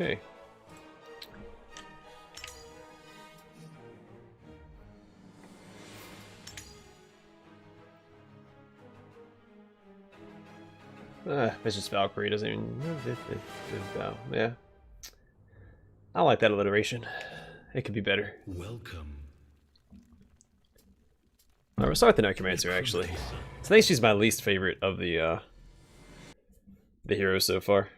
Okay. Vicious Valkyrie doesn't even... Yeah. I like that alliteration. It could be better. Welcome. Alright, we'll start with the Necromancer, actually. I think she's my least favorite of the heroes so far.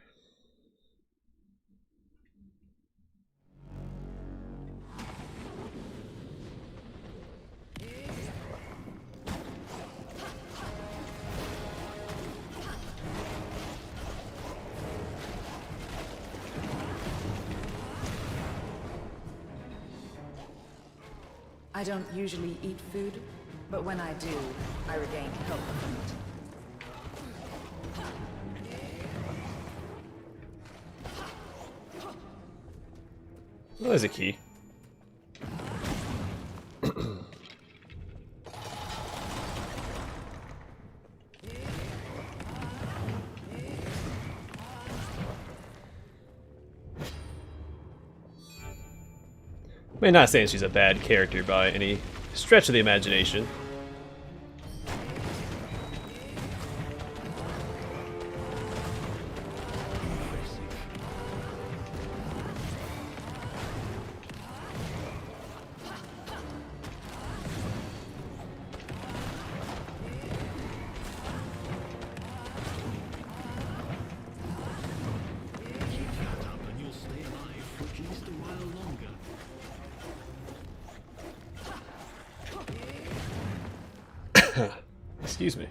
I don't usually eat food, but when I do, I regain health from it. Well, there's a key. I mean, not saying she's a bad character by any stretch of the imagination. Excuse me.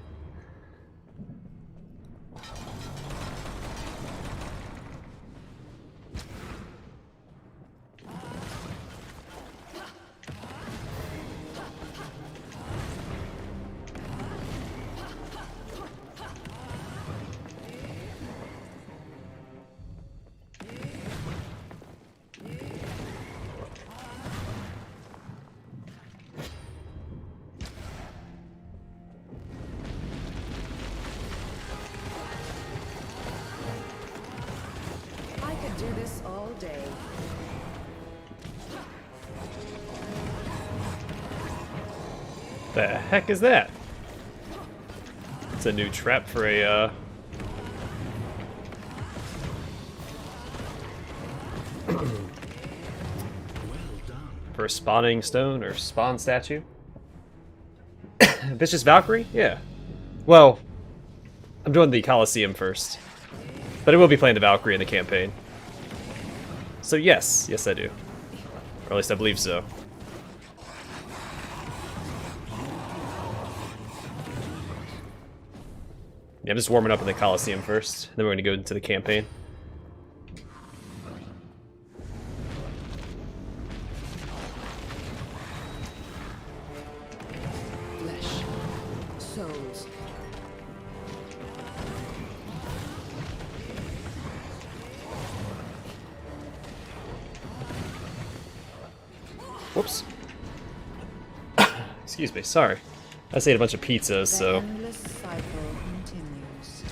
Do this all day. The heck is that? It's a new trap for a for a spawning stone or spawn statue. Vicious Valkyrie? Yeah. Well, I'm doing the Colosseum first, but I will be playing the Valkyrie in the campaign. So yes, yes I do. Or at least I believe so. Yeah, I'm just warming up in the Colosseum first, then we're going to go into the campaign. Flesh, souls. Whoops. Excuse me, sorry. I just ate a bunch of pizzas, so... The endless cycle continues.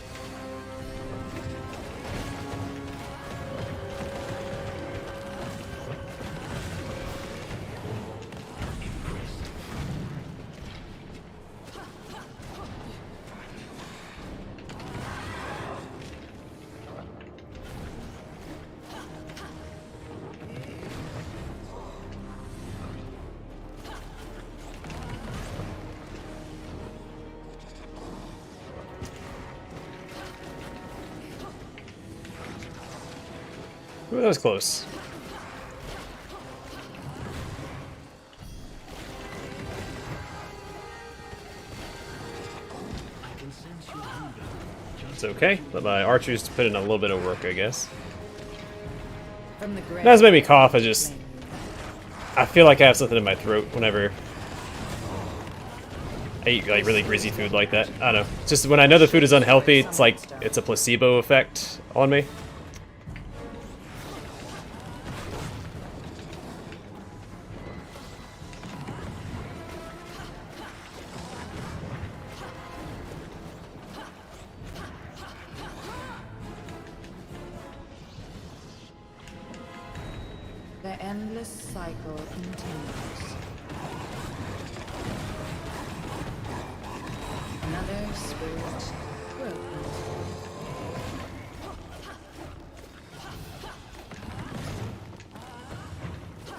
Ooh, that was close. It's okay. Let my archers put in a little bit of work, I guess. From the grave. That's made me cough. I feel like I have something in my throat whenever I eat like really greasy food like that. I don't know. It's just when I know the food is unhealthy, it's like it's a placebo effect on me. endless cycle continues. Another spirit broken.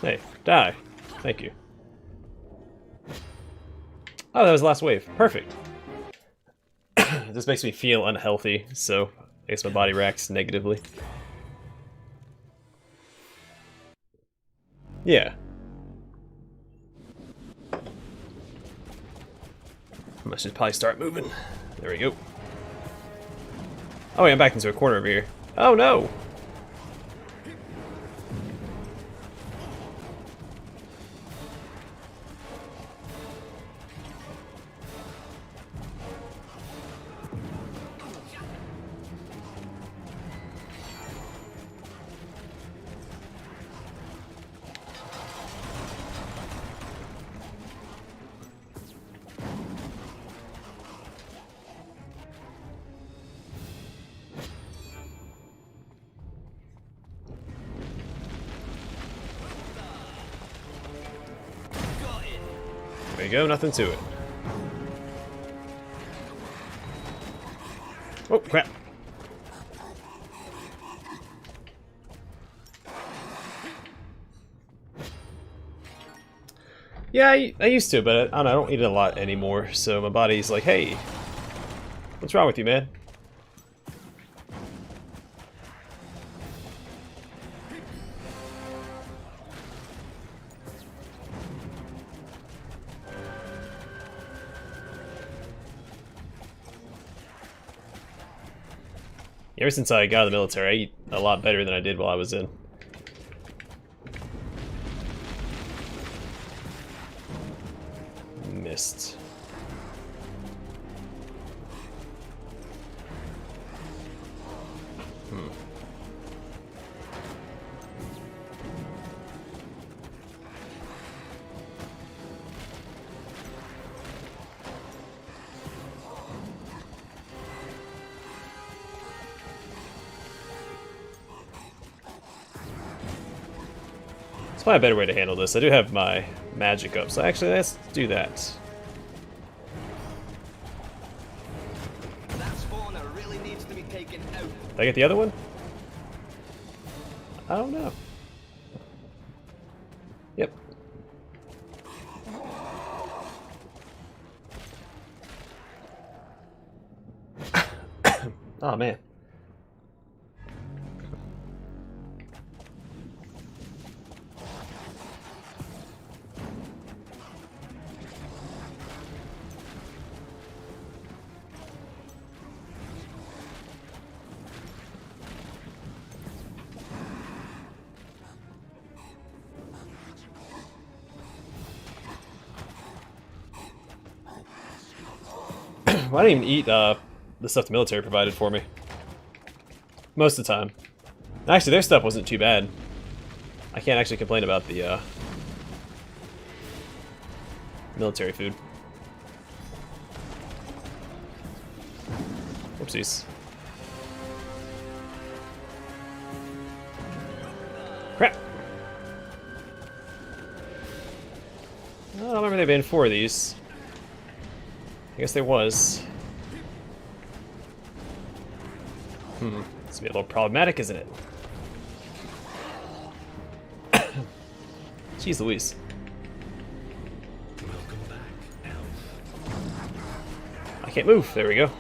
Hey, die. Thank you. Oh, that was the last wave. Perfect. This makes me feel unhealthy, so I guess my body reacts negatively. Yeah. I should probably start moving. There we go. Oh, yeah, I'm back into a corner over here. Oh, no! There you go, nothing to it. Oh, crap. Yeah, I used to, but I don't know, I don't eat it a lot anymore, so my body's like, hey, what's wrong with you, man? Ever since I got out of the military, I eat a lot better than I did while I was in. Missed. It's probably a better way to handle this. I do have my magic up, so actually let's do that. That spawner really needs to be taken out. Did I get the other one? I don't know. Yep. Oh man. Well, I didn't even eat the stuff the military provided for me. Most of the time. Actually, their stuff wasn't too bad. I can't actually complain about the military food. Whoopsies. Crap! I don't remember there being 4 of these. I guess there was. It's gonna be a little problematic, isn't it? Jeez Louise. Welcome back, elf. I can't move. There we go.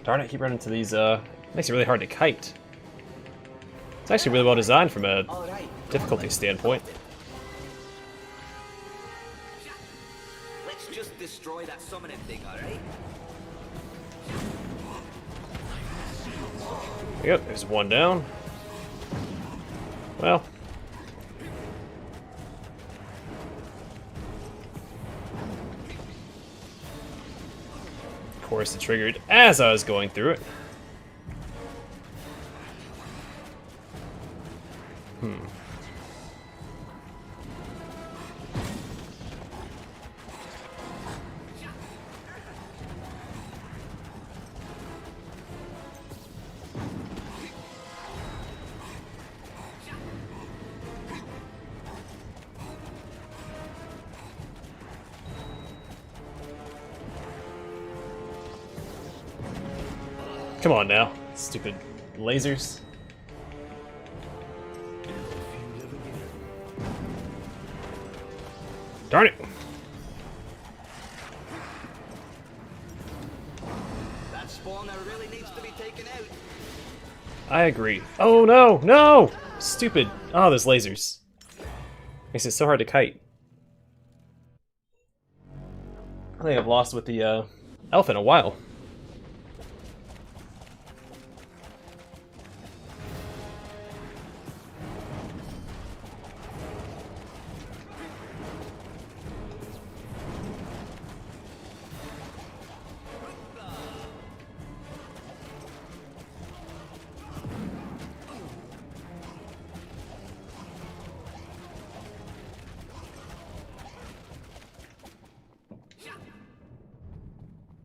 Darn it, I keep running into these, makes it really hard to kite. It's actually really well designed from a All right. difficulty standpoint. Let's just destroy that summoning thing, all right? There you go, there's one down. Well. Of course, it triggered as I was going through it. Come on now, stupid lasers. Darn it! That spawner really needs to be taken out. I agree. Oh no, no! Stupid. Oh, those lasers. Makes it so hard to kite. I think I've lost with the elf in a while.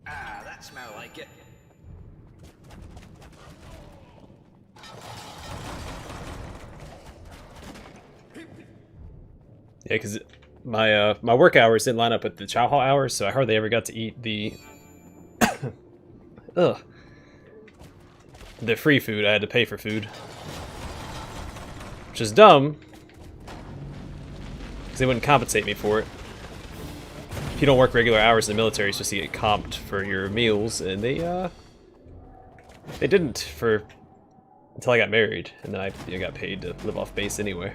Ah, that smell like it. Yeah, because my work hours didn't line up with the chow hall hours, so I hardly ever got to eat the ugh, the free food. I had to pay for food, which is dumb because they wouldn't compensate me for it. If you don't work regular hours in the military, you're supposed to get comped for your meals, and they didn't for until I got married, and then I got paid to live off base anyway.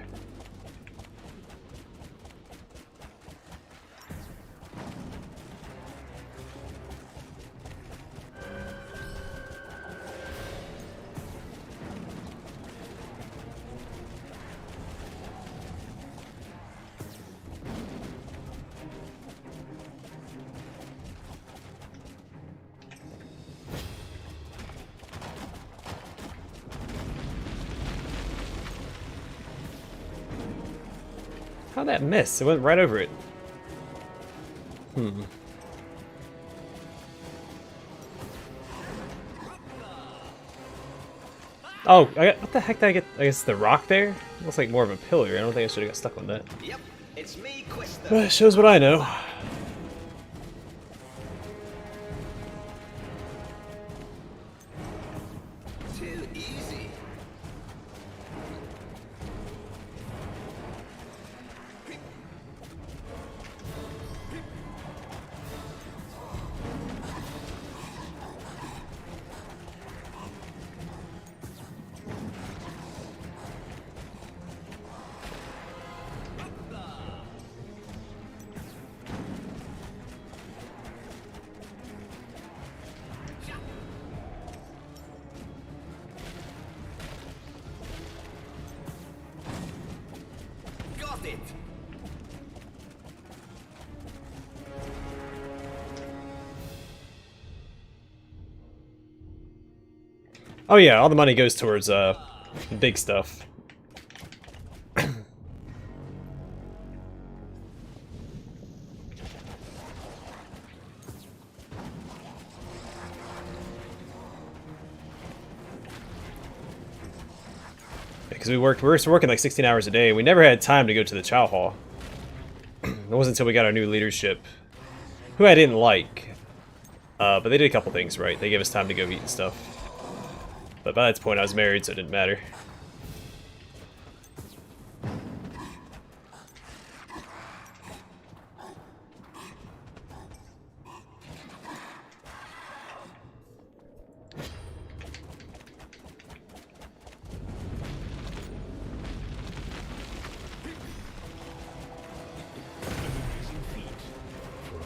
How'd that miss? It went right over it. Oh, what the heck did I get? I guess the rock there? It looks like more of a pillar. I don't think I should have got stuck on that. Yep, it's me, Quister. But it shows what I know. Too easy. Got it. Oh yeah, all the money goes towards big stuff. Because we were working like 16 hours a day. We never had time to go to the chow hall. It wasn't until we got our new leadership, who I didn't like, but they did a couple things right. They gave us time to go eat and stuff. But by that point, I was married, so it didn't matter.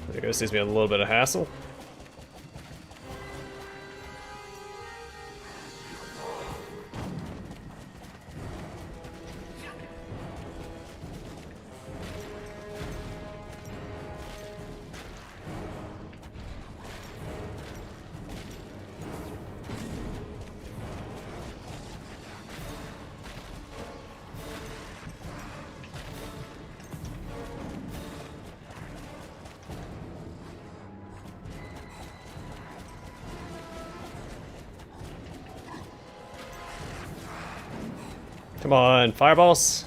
There goes, saves me a little bit of hassle. Come on, fireballs.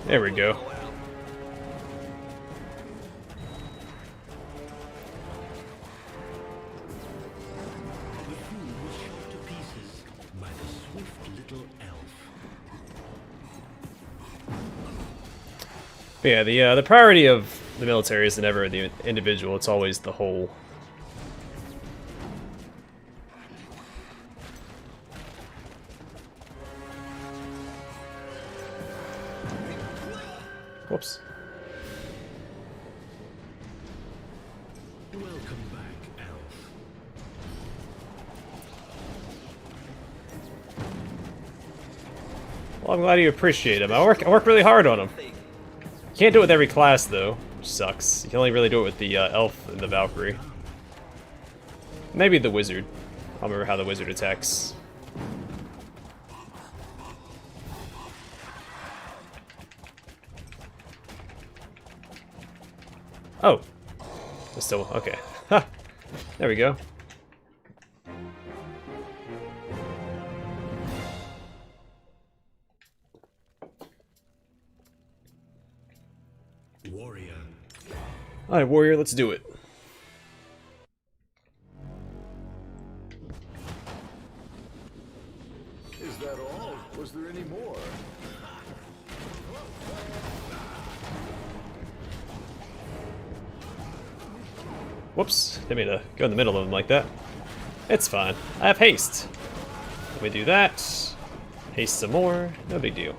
There we go. The food was shot to pieces by the swift little elf. But yeah, the priority of the military isn't ever the individual, it's always the whole. Whoops. Welcome back, elf. Well, I'm glad you appreciate him. I work really hard on him. Can't do it with every class though, which sucks. You can only really do it with the elf and the Valkyrie. Maybe the wizard. I'll remember how the wizard attacks. Oh. It's still okay. Ha! There we go. Warrior. Alright, warrior, let's do it. Is that all? Was there any more? Whoops, didn't mean to go in the middle of them like that. It's fine. I have haste. Let me do that. Haste some more. No big deal.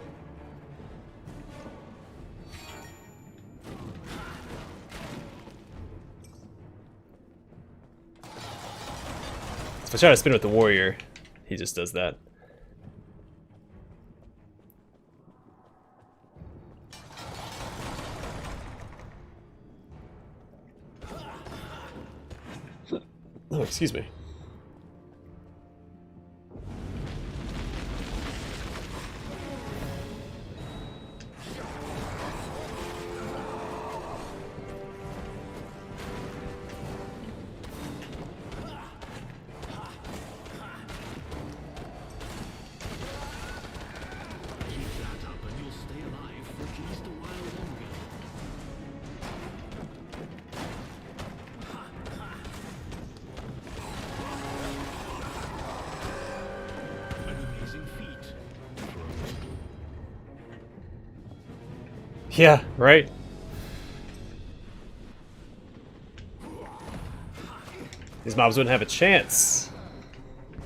If I try to spin with the warrior, he just does that. Oh, excuse me. Keep that up and you'll stay alive for at least a while longer. An amazing feat. For a mortal. Yeah, right? These mobs wouldn't have a chance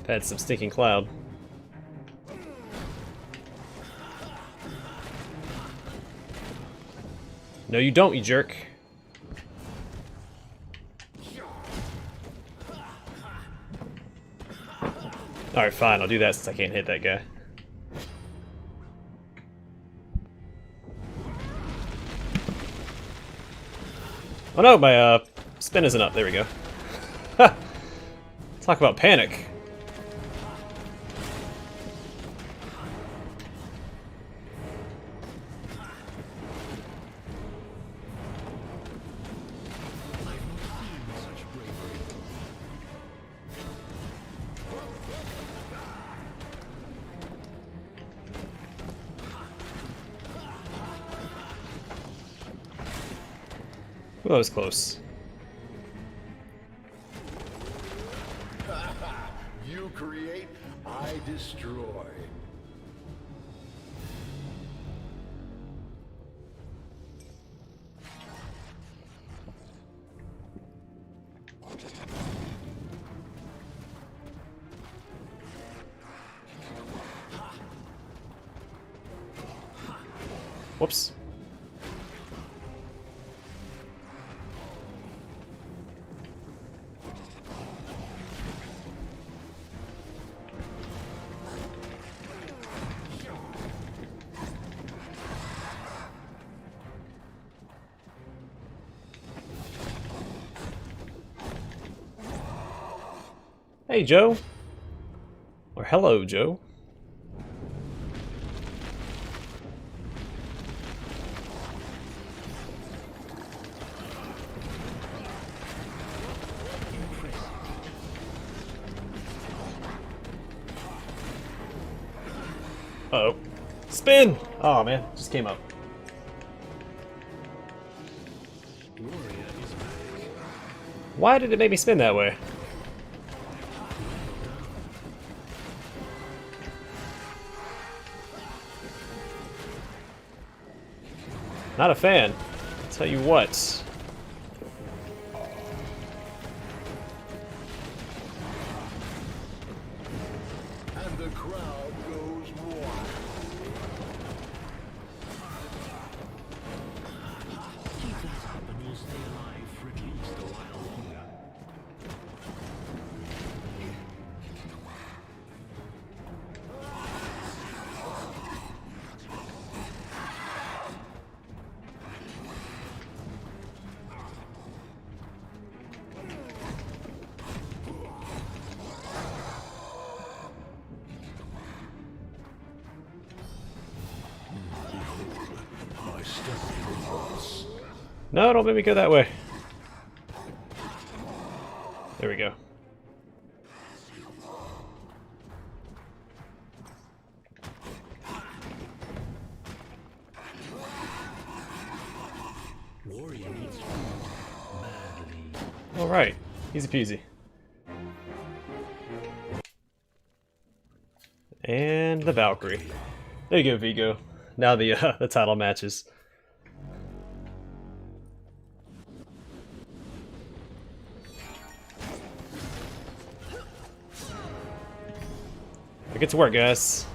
if I had some stinking cloud. No, you don't, you jerk. Alright, fine, I'll do that since I can't hit that guy. Oh no, my spin isn't up. There we go. Ha! Talk about panic. I've not seen such bravery. Well, that was close. You create, I destroy. Whoops. Hey, Joe. Or hello, Joe. Uh-oh. Spin! Oh, man. Just came up. Why did it make me spin that way? Not a fan. I'll tell you what. And the crowd goes wild. Keep that up and you'll stay alive for at least a while longer. My stepping boss. No, don't make me go that way. There we go. Warrior needs food badly. Alright, easy peasy. And the Valkyrie. There you go, Vigo. Now the title matches. Get to work, guys.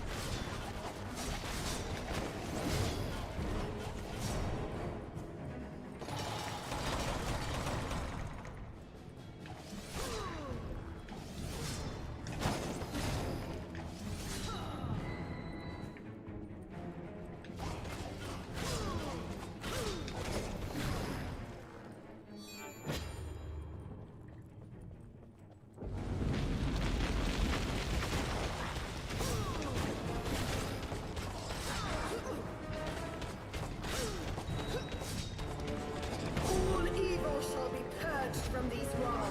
All evil shall be purged from these walls.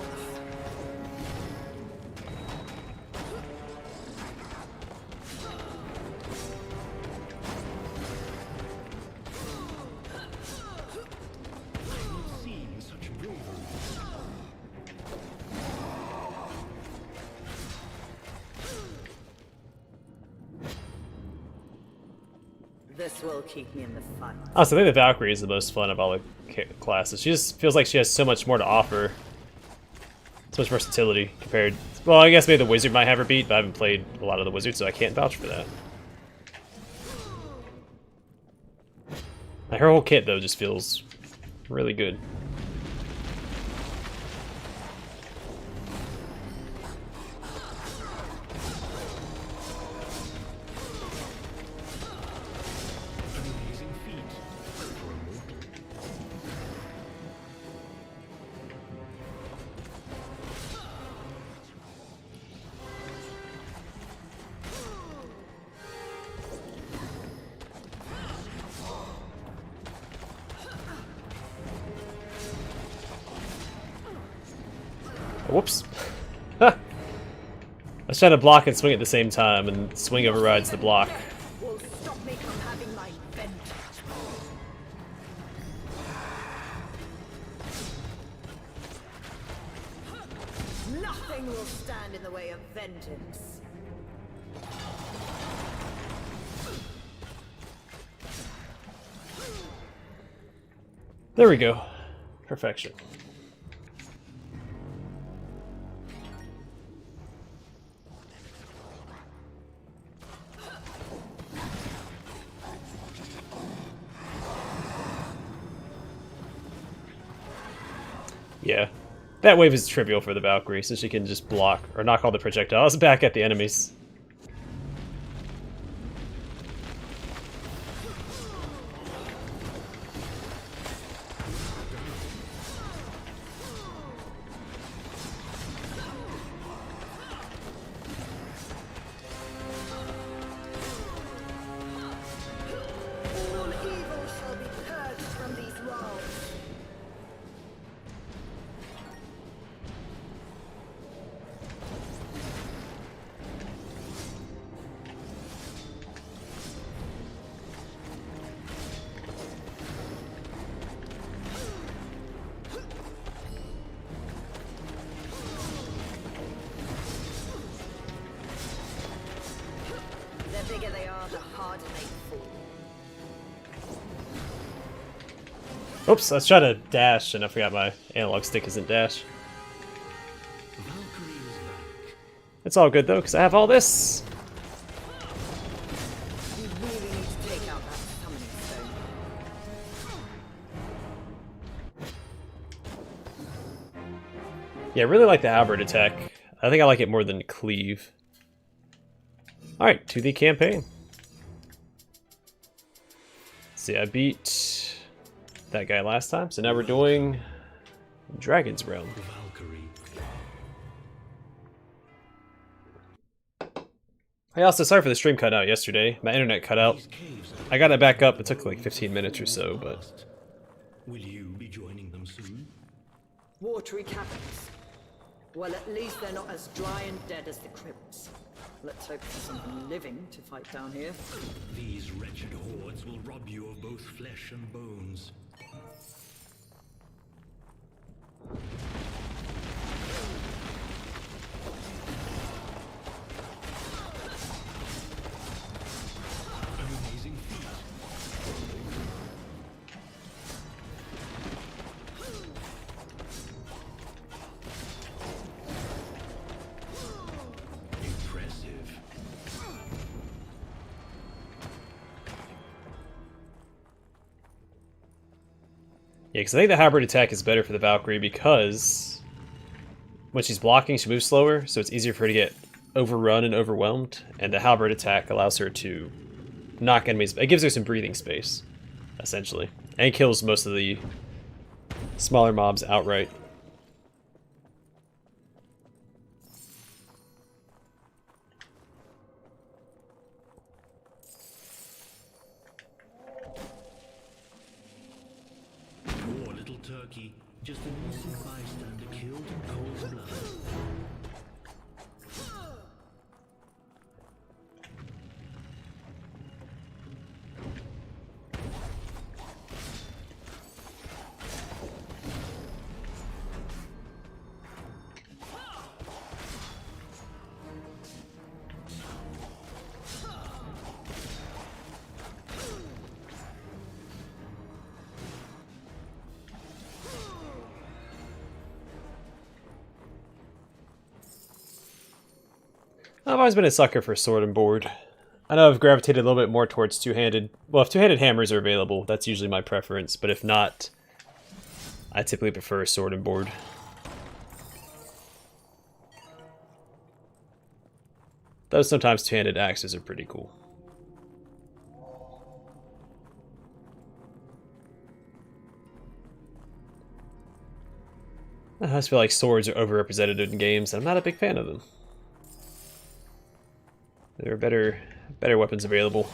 I've not seen such bravery. This will keep me in the fight. Honestly, I think the Valkyrie is the most fun of all the classes. She just feels like she has so much more to offer. So much versatility compared... Well, I guess maybe the Wizard might have her beat, but I haven't played a lot of the Wizards, so I can't vouch for that. Her whole kit, though, just feels really good. An amazing feat for a mortal. Whoops. I was trying to block and swing at the same time, and swing overrides the block. Will stop me from having my vengeance. Nothing will stand in the way of vengeance. There we go. Perfection. Yeah. That wave is trivial for the Valkyrie, so she can just block or knock all the projectiles back at the enemies. All evil shall be purged from these walls. bigger they are, the harder they fall. Oops, I was trying to dash and I forgot my analog stick isn't dash. Valkyrie is back. It's all good though, because I have all this. You really need to take out that summoning stone. Yeah, I really like the halberd attack. I think I like it more than cleave. Alright, to the campaign. See, I beat that guy last time, so now we're doing Dragon's Realm. Valkyrie. Hey, also, sorry for the stream cut out yesterday. My internet cut out. These caves I got it back up. It took like 15 minutes or so, but... lost. Will you be joining them soon? Watery caverns. Well, at least they're not as dry and dead as the crypts. Let's hope there's something living to fight down here. These wretched hordes will rob you of both flesh and bones. An amazing feat. Impressive. Yeah, because I think the halberd attack is better for the Valkyrie because when she's blocking, she moves slower, so it's easier for her to get overrun and overwhelmed. And the halberd attack allows her to knock enemies. It gives her some breathing space, essentially, and kills most of the smaller mobs outright. Poor little turkey, just an innocent bystander killed in cold blood. I've always been a sucker for sword and board. I know I've gravitated a little bit more towards two-handed. Well, if two-handed hammers are available, that's usually my preference. But if not, I typically prefer sword and board. Though sometimes two-handed axes are pretty cool. I just feel like swords are overrepresented in games, and I'm not a big fan of them. There are better weapons available.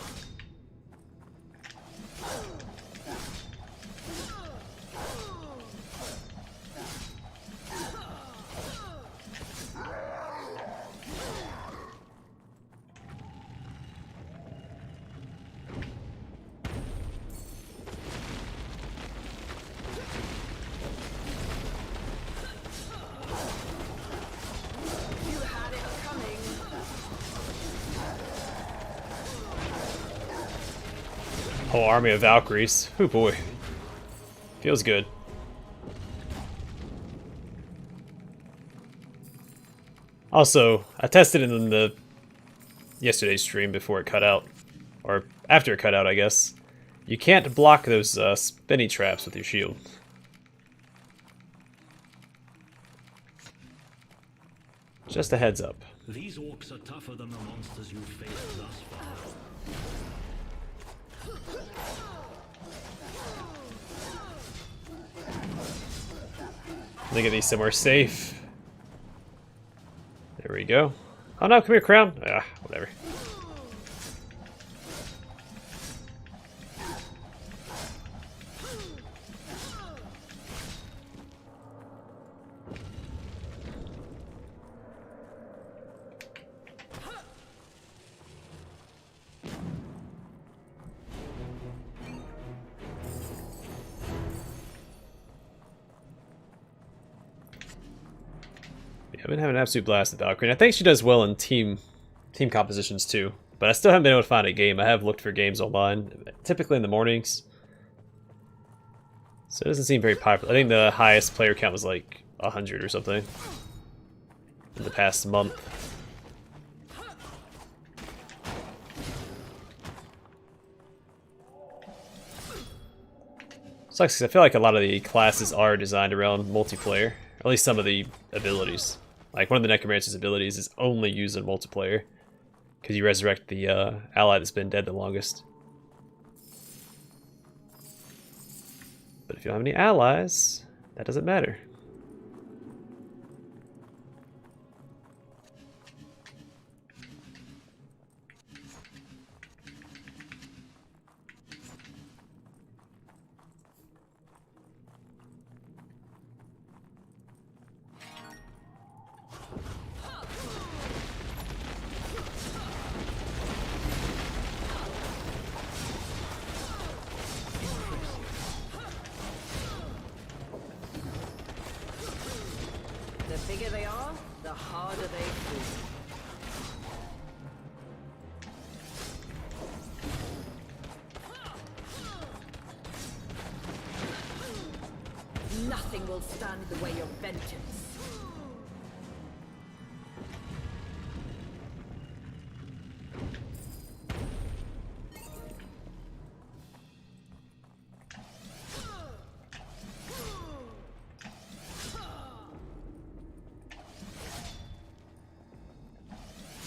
You had it coming. Whole army of Valkyries. Oh boy. Feels good. Also, I tested it in the yesterday's stream before it cut out. Or after it cut out, I guess. You can't block those spinny traps with your shield. Just a heads up. These orcs are tougher than the monsters you've faced thus far. Let me get these somewhere safe. There we go. Oh no, come here, crown. Ah, whatever. Yeah, I've been having an absolute blast with Valkyrie. And I think she does well in team compositions too. But I still haven't been able to find a game. I have looked for games online, typically in the mornings. So it doesn't seem very popular. I think the highest player count was like 100 or something in the past month. Sucks because I feel like a lot of the classes are designed around multiplayer, or at least some of the abilities. Like one of the Necromancer's abilities is only used in multiplayer, because you resurrect the ally that's been dead the longest. But if you don't have any allies, that doesn't matter. The bigger they are, the harder they fall. Nothing will stand in the way of vengeance.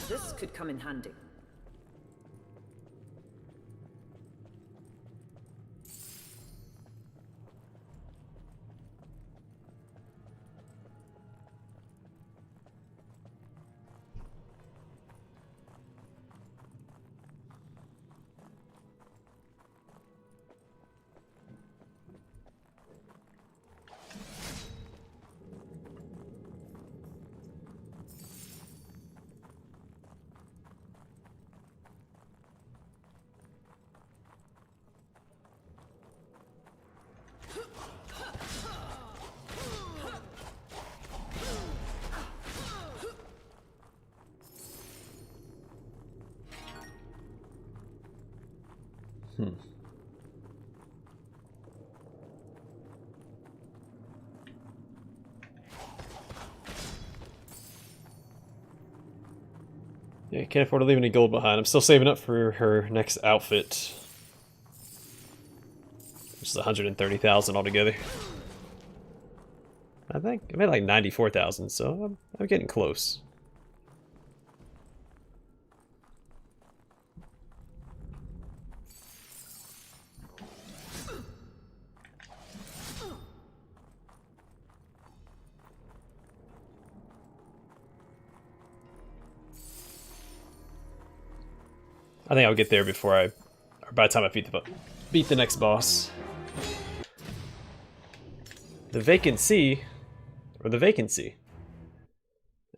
This could come in handy. Yeah, can't afford to leave any gold behind. I'm still saving up for her next outfit, which is 130,000 altogether. I think I made like 94,000, so I'm getting close. I think I'll get there before or by the time I beat the next boss. The vacancy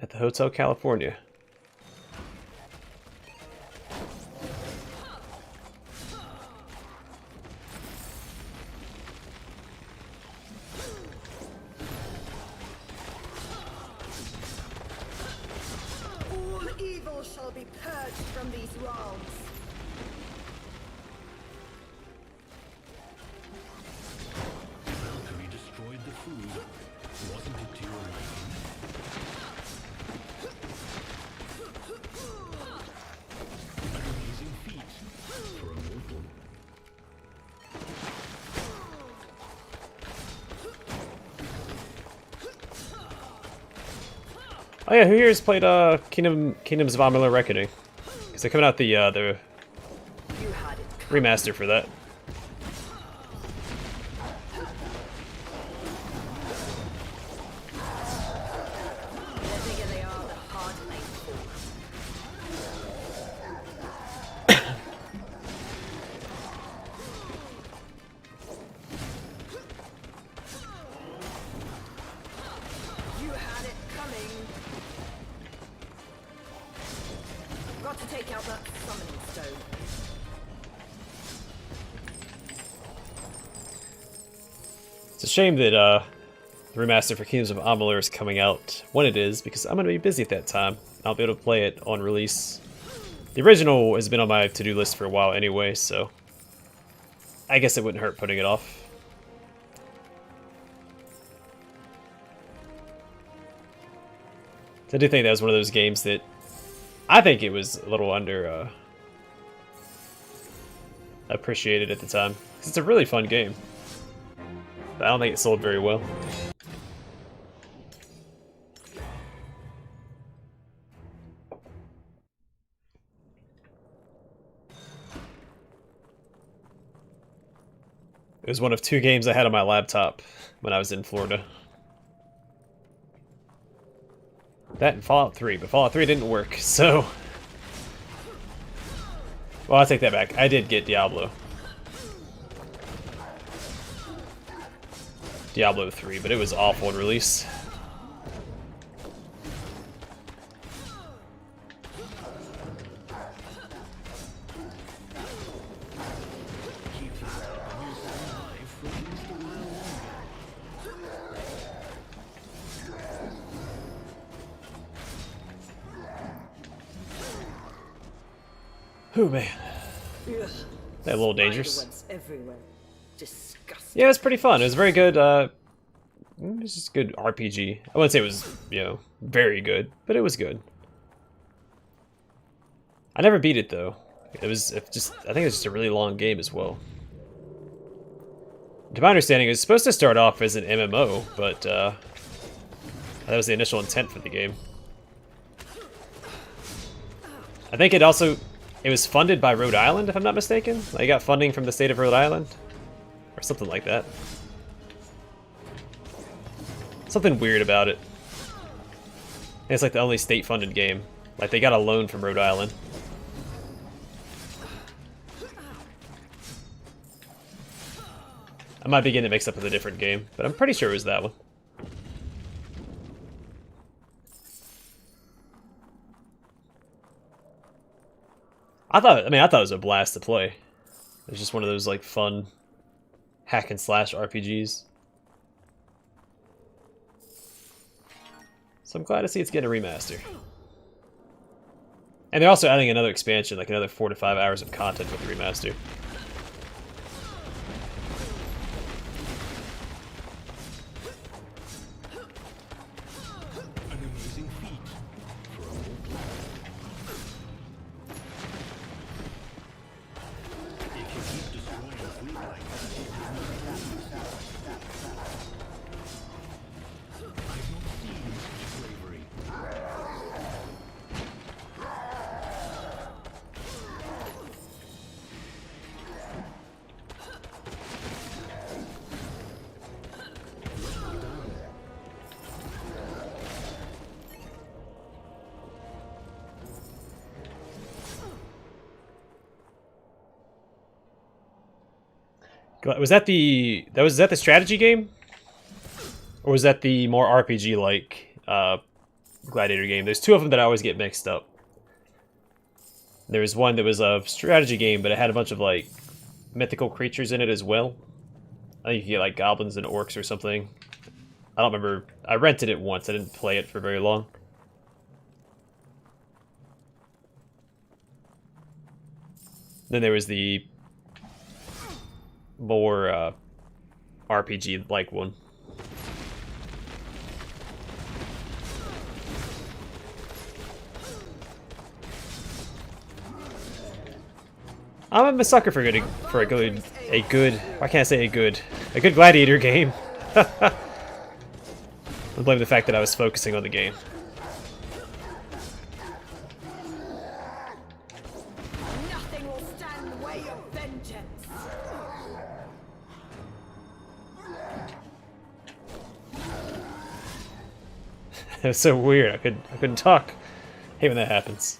at the Hotel California. All evil shall be purged from these realms. Valkyrie destroyed the food. Wasn't it to your liking? An amazing feat for a mortal. Oh yeah, who here has played Kingdoms of Amalur Reckoning? Because they're coming out the You had it. remaster for that. The bigger they are, the harder they fall. You had it coming. Got to take out that summoning stone. It's a shame that the remaster for Kingdoms of Amalur is coming out when it is, because I'm going to be busy at that time. I'll be able to play it on release The original has been on my to-do list for a while anyway, so I guess it wouldn't hurt putting it off. I do think that was one of those games that I think it was a little under appreciated at the time. 'Cause it's a really fun game. But I don't think it sold very well. It was one of 2 games I had on my laptop when I was in Florida. That and Fallout 3, but Fallout 3 didn't work, so... Well, I'll take that back. I did get Diablo. Diablo 3, but it was awful in release. Oh man, Ugh. that a little dangerous. Spiderwebs everywhere. Disgusting. Yeah, it was pretty fun. It was very good. It was just a good RPG. I wouldn't say it was, you know, very good, but it was good. I never beat it though. It was just, I think it was just a really long game as well. To my understanding, it was supposed to start off as an MMO, but that was the initial intent for the game. I think it was funded by Rhode Island, if I'm not mistaken. They got funding from the state of Rhode Island, or something like that. Something weird about it. And it's like the only state-funded game. Like they got a loan from Rhode Island. I might be getting it mixed up with a different game, but I'm pretty sure it was that one. I thought it was a blast to play. It was just one of those like fun hack and slash RPGs. So I'm glad to see it's getting a remaster. And they're also adding another expansion, like another 4 to 5 hours of content with the remaster. An amazing feat for a whole planet. If you keep destroying a fleet like that, I've not seen such bravery. Well done. Was that the strategy game? Or was that the more RPG like Gladiator game? There's 2 of them that I always get mixed up. There was one that was a strategy game, but it had a bunch of like mythical creatures in it as well. I think you get like goblins and orcs or something. I don't remember. I rented it once. I didn't play it for very long. Then there was the more RPG-like one. I'm a sucker for a good. Why can't I say a good Gladiator game? I blame the fact that I was focusing on the game. Nothing will stand in the way of vengeance. It was so weird. I couldn't talk. I hate when that happens.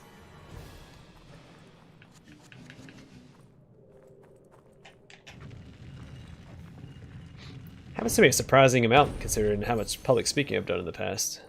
Happens to be a surprising amount considering how much public speaking I've done in the past.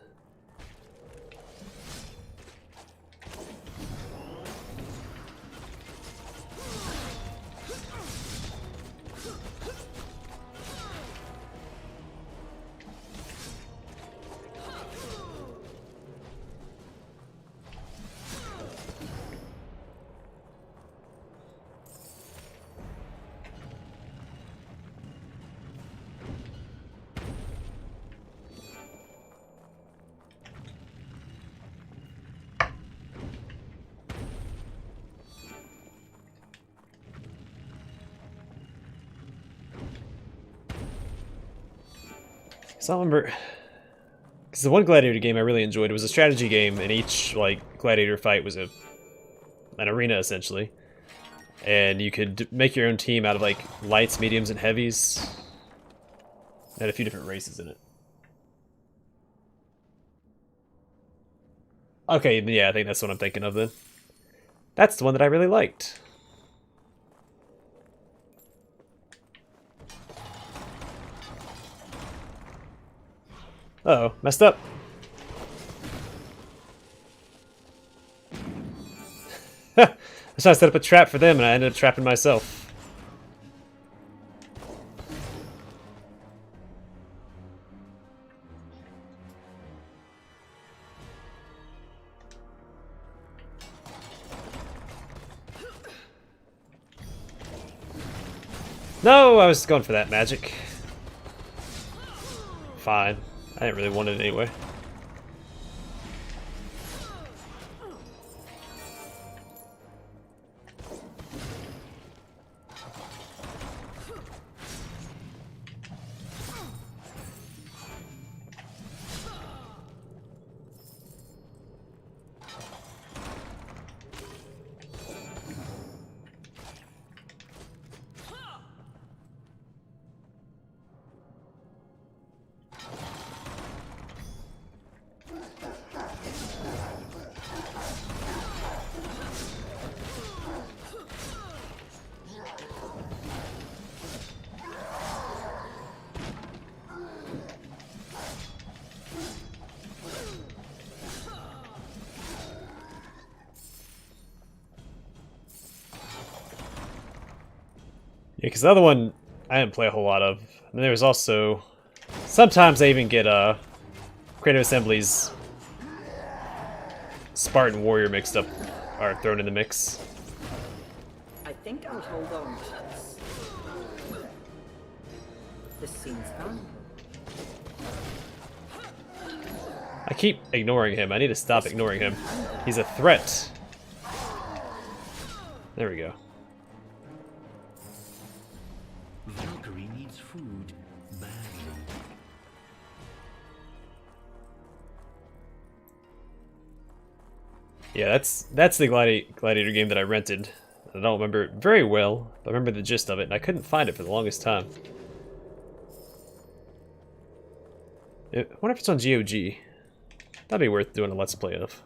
So I remember, because the one Gladiator game I really enjoyed was a strategy game, and each like Gladiator fight was an arena essentially, and you could make your own team out of like lights, mediums, and heavies. It had a few different races in it. Okay, yeah, I think that's what I'm thinking of then. That's the one that I really liked. Uh-oh, messed up. I was trying to set up a trap for them and I ended up trapping myself. No, I was going for that magic. Fine. I didn't really want it anyway. Yeah, because the other one I didn't play a whole lot of. And there was also... Sometimes I even get Creative Assembly's Spartan Warrior mixed up, or thrown in the mix. I think I'll hold on to this. This seems valuable. I keep ignoring him. I need to stop ignoring him. He's a threat. There we go. Valkyrie needs food badly. Yeah, that's the Gladiator game that I rented. I don't remember it very well, but I remember the gist of it, and I couldn't find it for the longest time. I wonder if it's on GOG. That'd be worth doing a Let's Play of.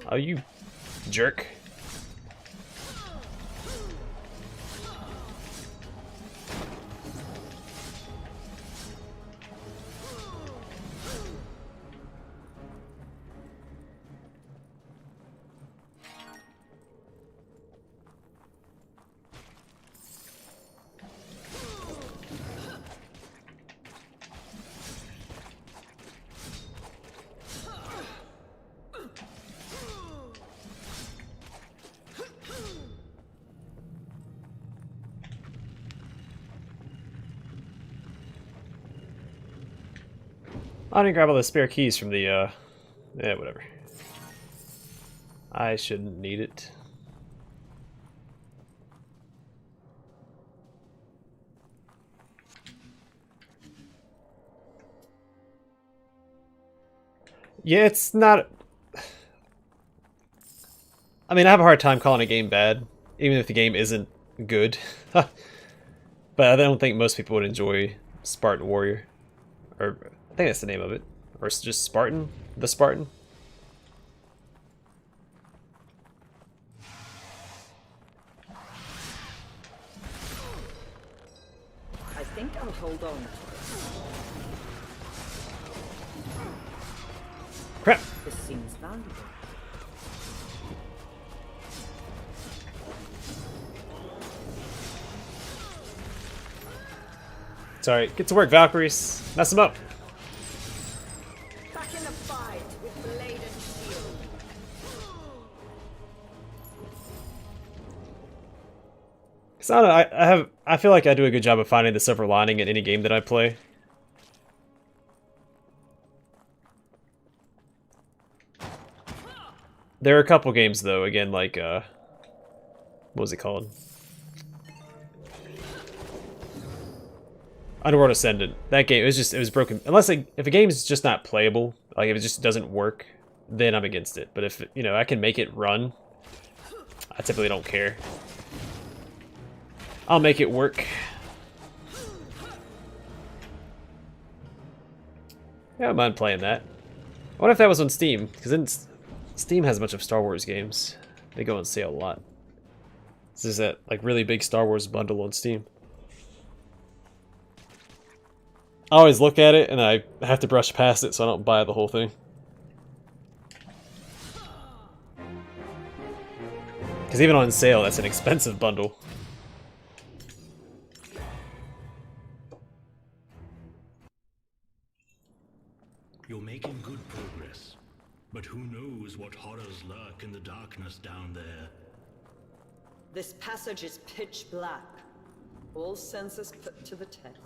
Oh, you jerk. I didn't grab all the spare keys from the, yeah, whatever. I shouldn't need it. Yeah, it's not... I mean, I have a hard time calling a game bad, even if the game isn't good. But I don't think most people would enjoy Spartan Warrior. Or, I think that's the name of it. Or it's just Spartan? The Spartan? I think I'll hold on to this. Crap! This seems valuable. Sorry, get to work, Valkyries. Mess them up. Back in the fight with blade and shield. Cause I don't know, I feel like I do a good job of finding the silver lining in any game that I play. There are a couple games though, again, like what was it called? Underworld Ascendant. That game, it was broken. Unless if a game is just not playable, like if it just doesn't work, then I'm against it. But if, you know, I can make it run, I typically don't care. I'll make it work. Yeah, I don't mind playing that. I wonder if that was on Steam, because then Steam has a bunch of Star Wars games. They go on sale a lot. This is that like really big Star Wars bundle on Steam. I always look at it and I have to brush past it so I don't buy the whole thing. Because even on sale, that's an expensive bundle. You're making good progress, but who knows what horrors lurk in the darkness down there. This passage is pitch black. All senses put to the test.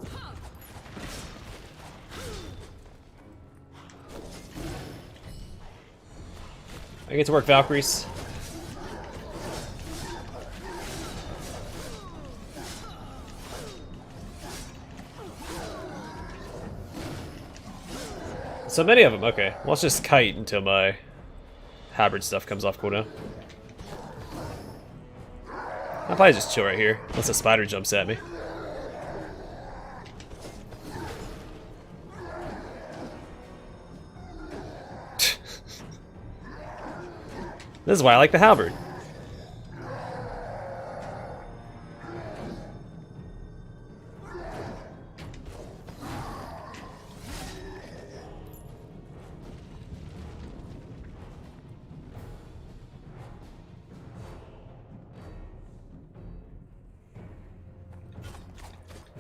I get to work Valkyries. So many of them, okay. Well, let's just kite until my hybrid stuff comes off cooldown. I'll probably just chill right here, unless a spider jumps at me. This is why I like the halberd.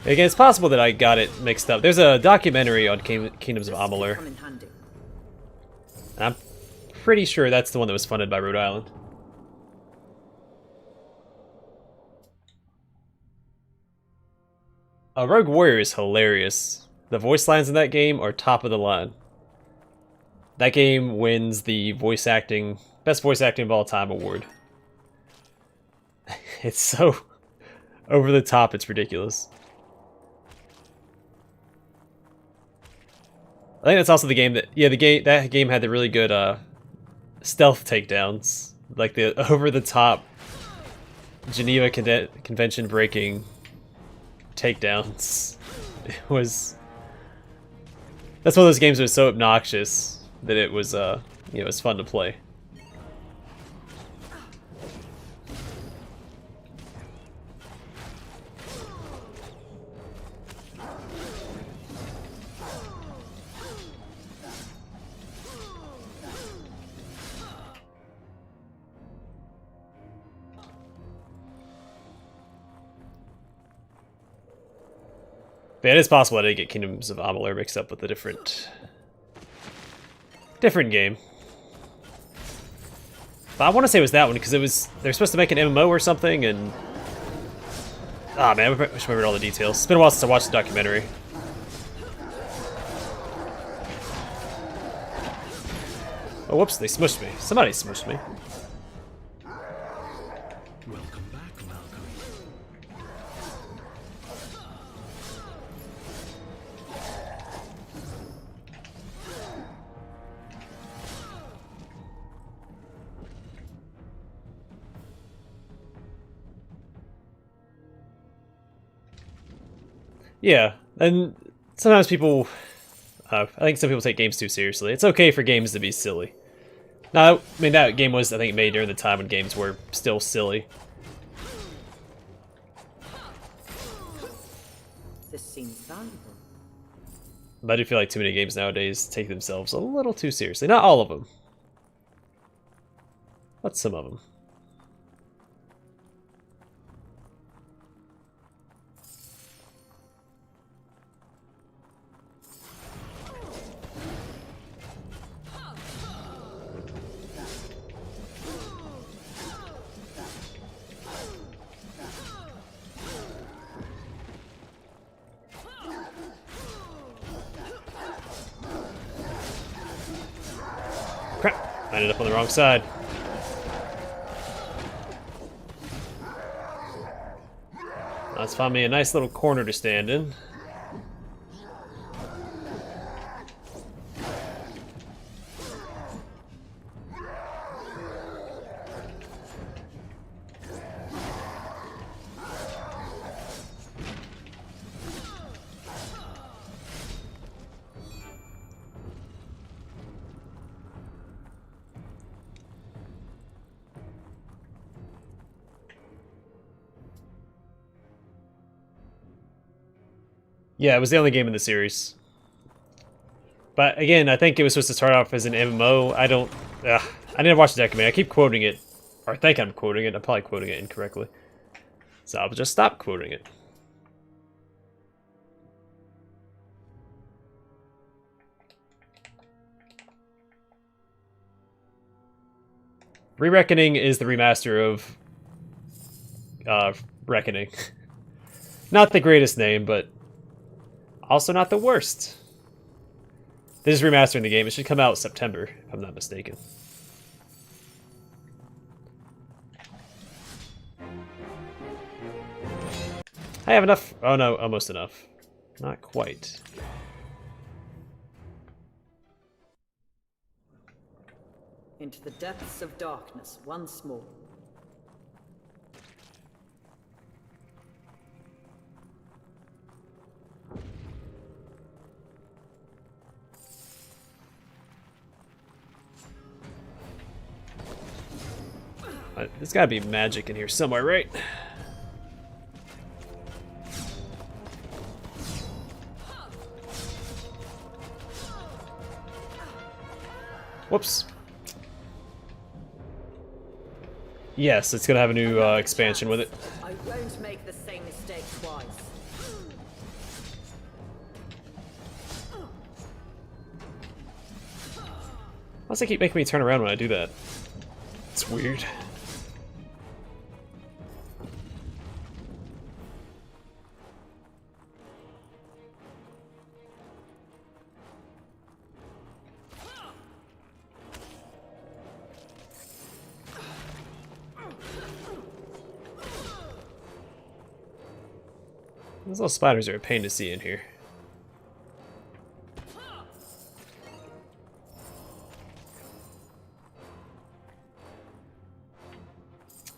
Again, it's possible that I got it mixed up. There's a documentary on Kingdoms of Amalur. Come in handy. And I'm pretty sure that's the one that was funded by Rhode Island. Rogue Warrior is hilarious. The voice lines in that game are top of the line. That game wins the best voice acting of all time award. It's so over the top, it's ridiculous. I think that's also the game that, yeah, that game had the really good stealth takedowns, like the over-the-top Geneva Convention breaking takedowns. That's one of those games that was so obnoxious that it was it was fun to play. But it is possible that I did get Kingdoms of Amalur mixed up with a different game. But I want to say it was that one because they're supposed to make an MMO or something, and ah man, I wish I remembered all the details. It's been a while since I watched the documentary. Oh whoops! They smushed me. Somebody smushed me. Welcome back, Valkyrie. Yeah, and sometimes people, I think some people take games too seriously. It's okay for games to be silly. Now, I mean, that game was, I think, made during the time when games were still silly. This seems valuable. But I do feel like too many games nowadays take themselves a little too seriously. Not all of them, but some of them. I ended up on the wrong side. Let's find me a nice little corner to stand in. Yeah, it was the only game in the series. But again, I think it was supposed to start off as an MMO. I didn't watch the documentary. I keep quoting it, or I think I'm quoting it. I'm probably quoting it incorrectly. So I'll just stop quoting it. Re-Reckoning is the remaster of Reckoning. Not the greatest name, but also not the worst. This is remastering the game. It should come out September, if I'm not mistaken. I have enough. Oh no, almost enough. Not quite. Into the depths of darkness once more. There's gotta be magic in here somewhere, right? Whoops. Yes, it's gonna have a new expansion with it. I won't make the same mistake twice. Why does it keep making me turn around when I do that? It's weird. Those little spiders are a pain to see in here.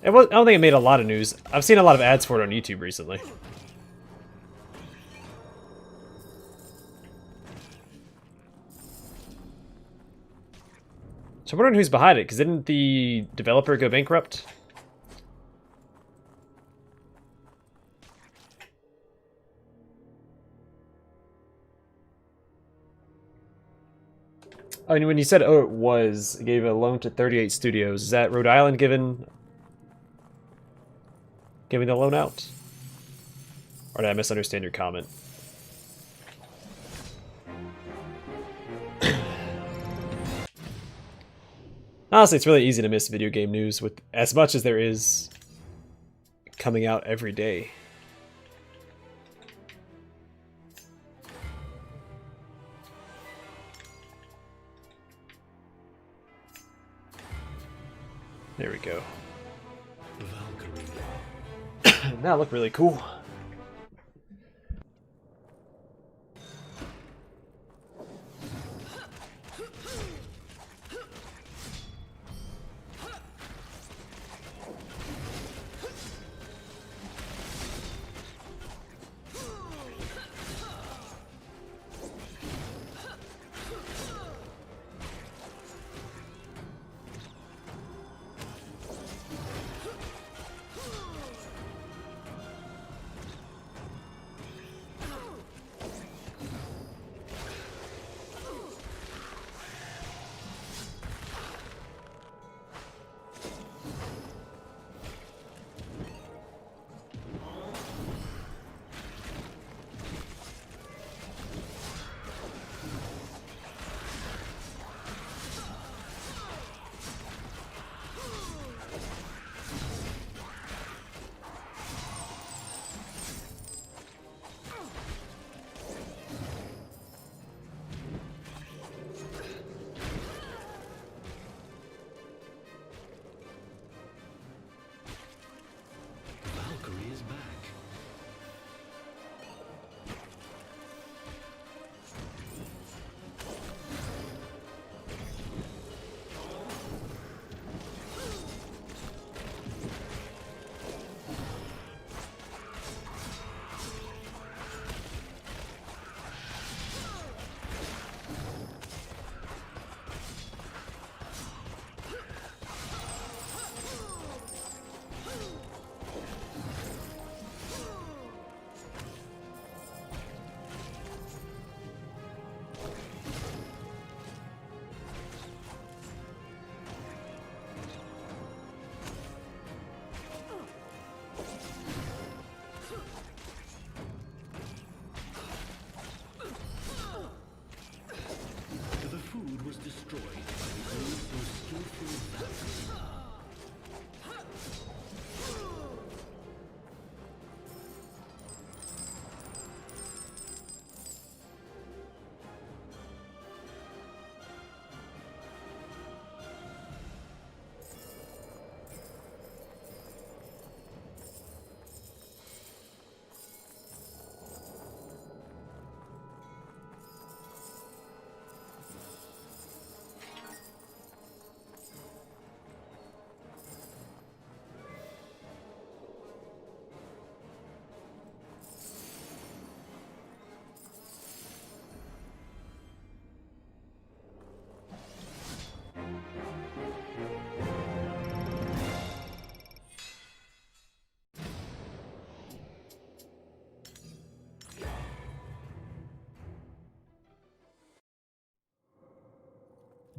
I don't think it made a lot of news. I've seen a lot of ads for it on YouTube recently. So I'm wondering who's behind it, because didn't the developer go bankrupt? Oh, and when you said, oh, it gave a loan to 38 studios, is that Rhode Island giving the loan out? Or did I misunderstand your comment? Honestly, it's really easy to miss video game news with as much as there is coming out every day. There we go. Valkyrie. That looked really cool.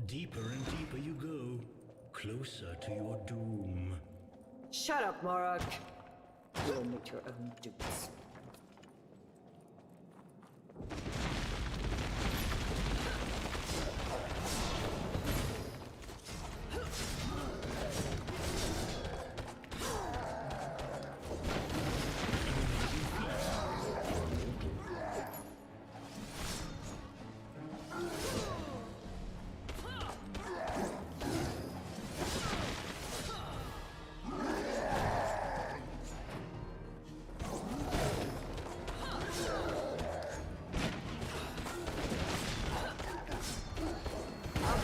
Deeper and deeper you go, closer to your doom. Shut up, Morak. You'll meet your own dupes.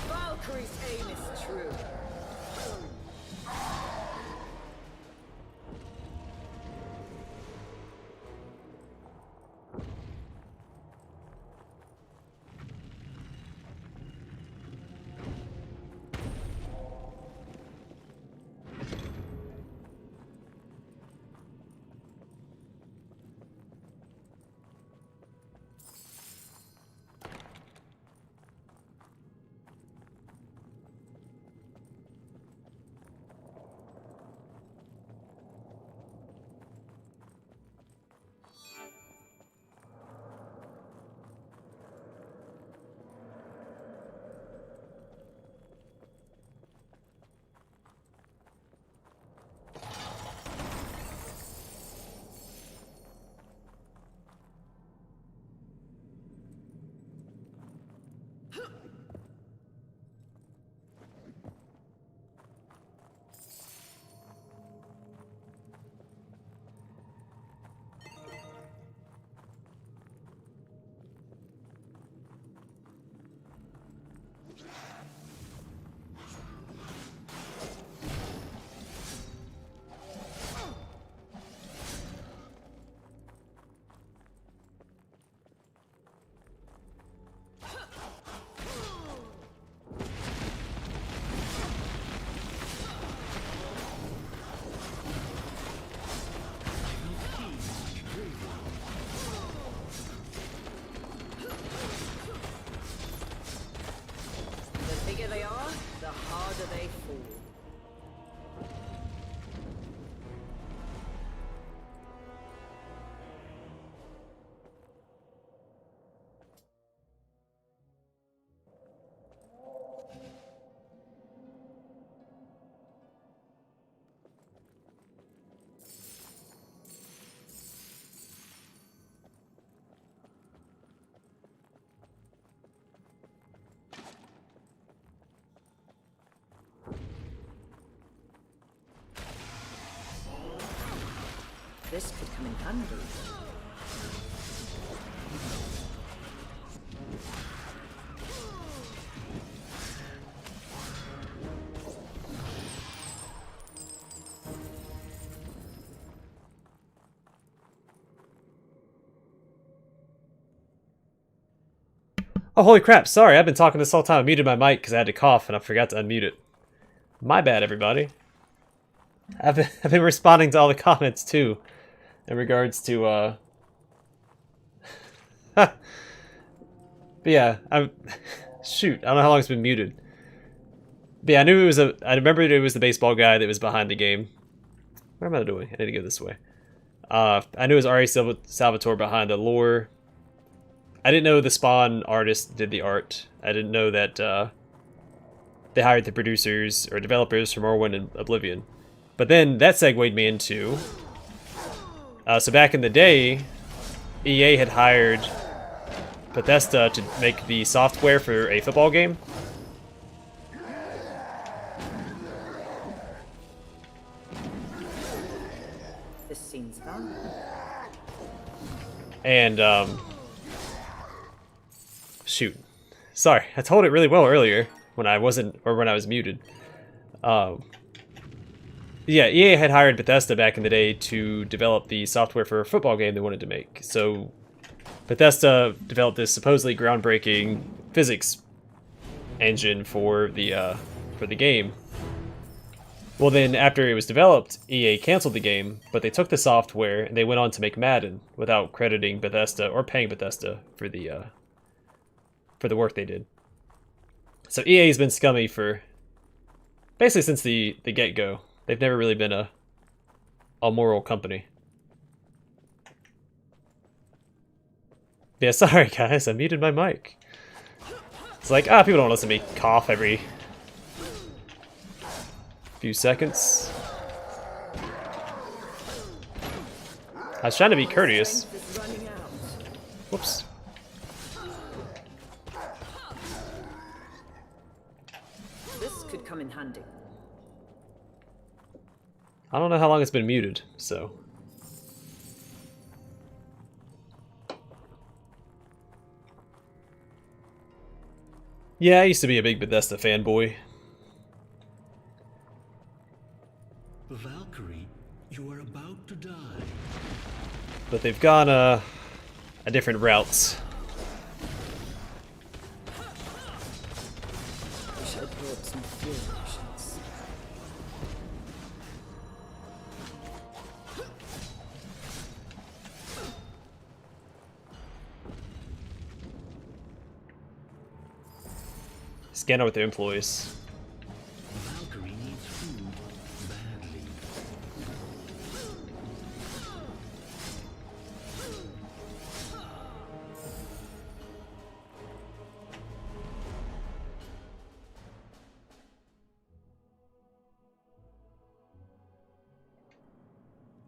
Valkyrie's aim is true. The bigger they are, the harder they fall. This could come in handy. Oh, holy crap. Sorry, I've been talking this whole time. I muted my mic because I had to cough and I forgot to unmute it. My bad, everybody. I've been responding to all the comments, too, in regards to, But yeah, shoot, I don't know how long it's been muted. But yeah, I remembered it was the baseball guy that was behind the game. Where am I doing? I need to go this way. I knew it was Ari Salvatore behind the lore. I didn't know the Spawn artist did the art. I didn't know that they hired the producers or developers from Morrowind and Oblivion. But then that segued me into... so back in the day, EA had hired Bethesda to make the software for a football game. This scene's fun. And, shoot. Sorry, I told it really well earlier when I wasn't, or when I was muted. Yeah, EA had hired Bethesda back in the day to develop the software for a football game they wanted to make. So Bethesda developed this supposedly groundbreaking physics engine for the game. Well, then after it was developed, EA canceled the game, but they took the software and they went on to make Madden without crediting Bethesda or paying Bethesda for the work they did. So EA's been scummy for basically since the get-go. They've never really been a moral company. Yeah, sorry guys, I muted my mic. It's like, people don't listen to me cough every few seconds. I was trying to be courteous. Strength is running out. Whoops. This could come in handy. I don't know how long it's been muted, so. Yeah, I used to be a big Bethesda fanboy. Valkyrie, you are about to die. But they've gone a different route. Wish I brought some fuel rations. Scan out with their employees. Valkyrie needs food badly.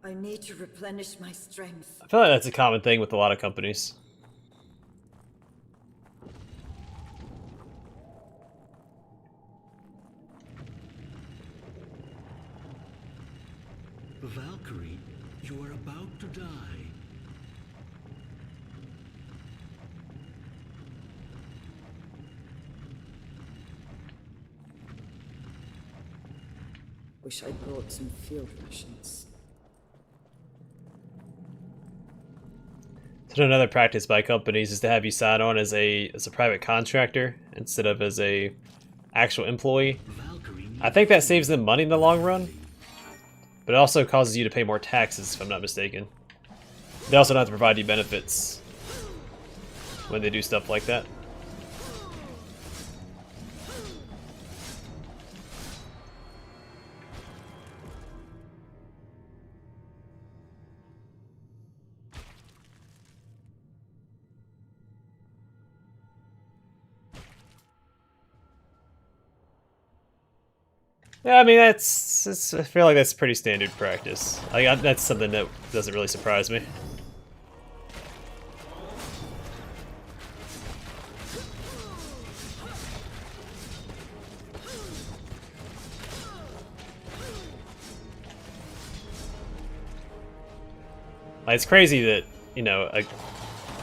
I need to replenish my strength. I feel like that's a common thing with a lot of companies. Valkyrie, you are about to die. Wish I brought some field rations. So another practice by companies is to have you sign on as a private contractor instead of as a actual employee. Valkyrie needs I think that saves them money in the long run, but it also causes you to pay more taxes, if I'm not mistaken. They also don't have to provide you benefits when they do stuff like that. Yeah, I mean I feel like that's pretty standard practice. That's something that doesn't really surprise me. Like, it's crazy that, you know,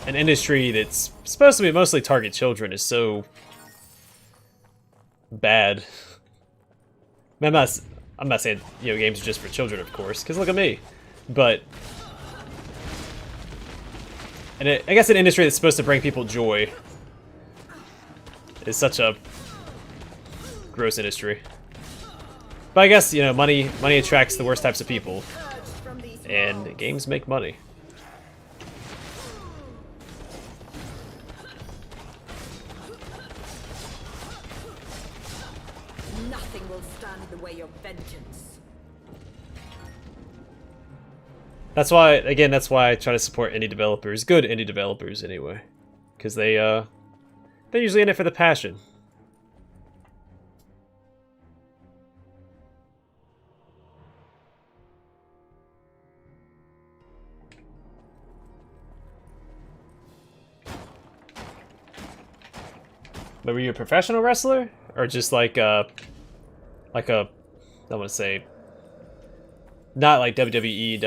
an industry that's supposed to be mostly target children is so bad. I mean, I'm not saying, you know, games are just for children, of course, because look at me. But I guess an industry that's supposed to bring people joy is such a gross industry. But I guess, you know, money attracts the worst types of people, Purged from these and walls. games make money. Nothing will stand in the way of vengeance. That's why, again, that's why I try to support indie developers, good indie developers anyway, because they're usually in it for the passion. But were you a professional wrestler, or just like a, I want to say, not like WWE,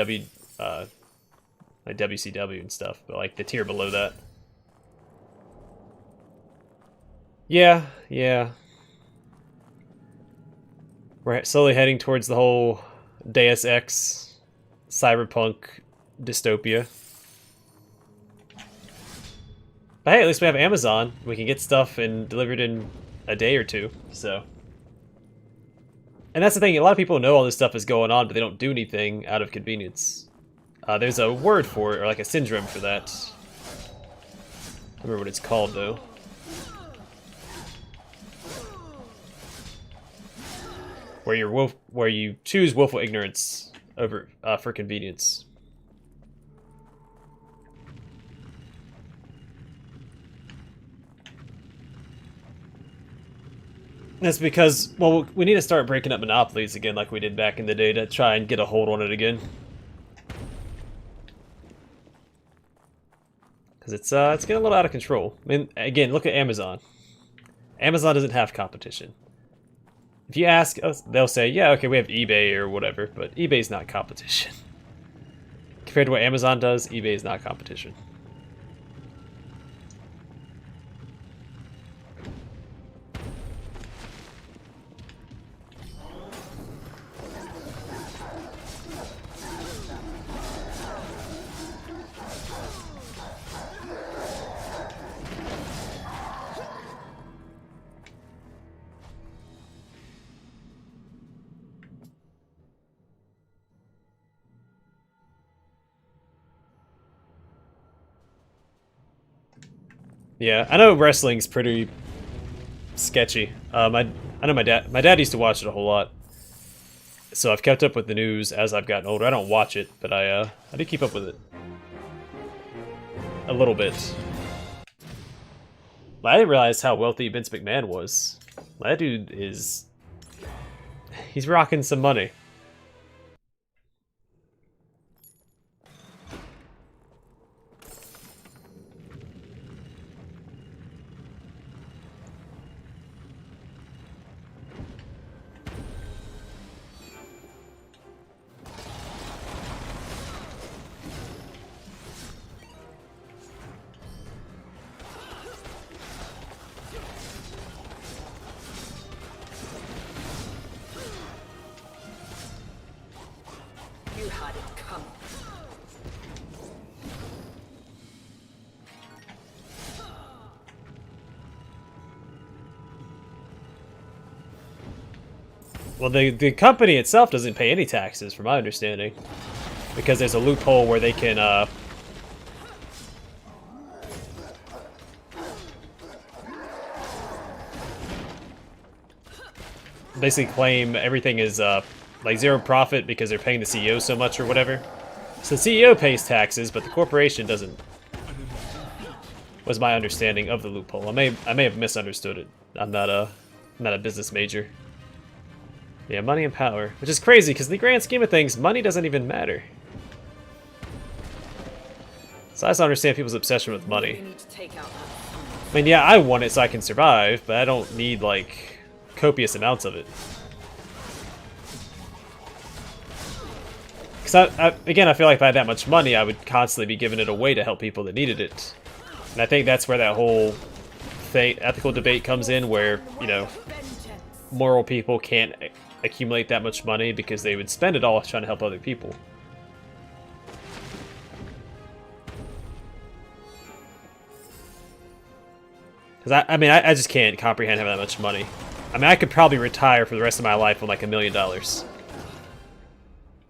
like WCW and stuff, but like the tier below that? Yeah, yeah. We're slowly heading towards the whole Deus Ex, cyberpunk dystopia. But hey, at least we have Amazon. We can get stuff delivered in a day or two, so. And that's the thing, a lot of people know all this stuff is going on, but they don't do anything out of convenience. There's a word for it, or like a syndrome for that. I don't remember what it's called, though. where you choose willful ignorance over for convenience. That's because, well, we need to start breaking up monopolies again like we did back in the day to try and get a hold on it again. Because it's getting a little out of control. I mean, again, look at Amazon. Amazon doesn't have competition. If you ask us, they'll say, yeah, okay, we have eBay or whatever, but eBay's not competition. Compared to what Amazon does, eBay is not competition. Yeah, I know wrestling's pretty sketchy. I know my dad used to watch it a whole lot, so I've kept up with the news as I've gotten older. I don't watch it, but I do keep up with it a little bit. I didn't realize how wealthy Vince McMahon was. That dude he's rocking some money. You had it coming. Well, the company itself doesn't pay any taxes, from my understanding, because there's a loophole where they can basically claim everything is like zero profit because they're paying the CEO so much or whatever. So the CEO pays taxes, but the corporation doesn't. Was my understanding of the loophole. I may have misunderstood it. I'm not a business major. Yeah, money and power, which is crazy because in the grand scheme of things, money doesn't even matter. So I just don't understand people's obsession with money. You need to take out I mean, yeah, I want it so I can survive, but I don't need like copious amounts of it. Because again, I feel like if I had that much money, I would constantly be giving it away to help people that needed it. And I think that's where that whole ethical debate comes in, where, you know, moral people can't accumulate that much money because they would spend it all trying to help other people. Because I just can't comprehend having that much money. I mean, I could probably retire for the rest of my life with like $1 million.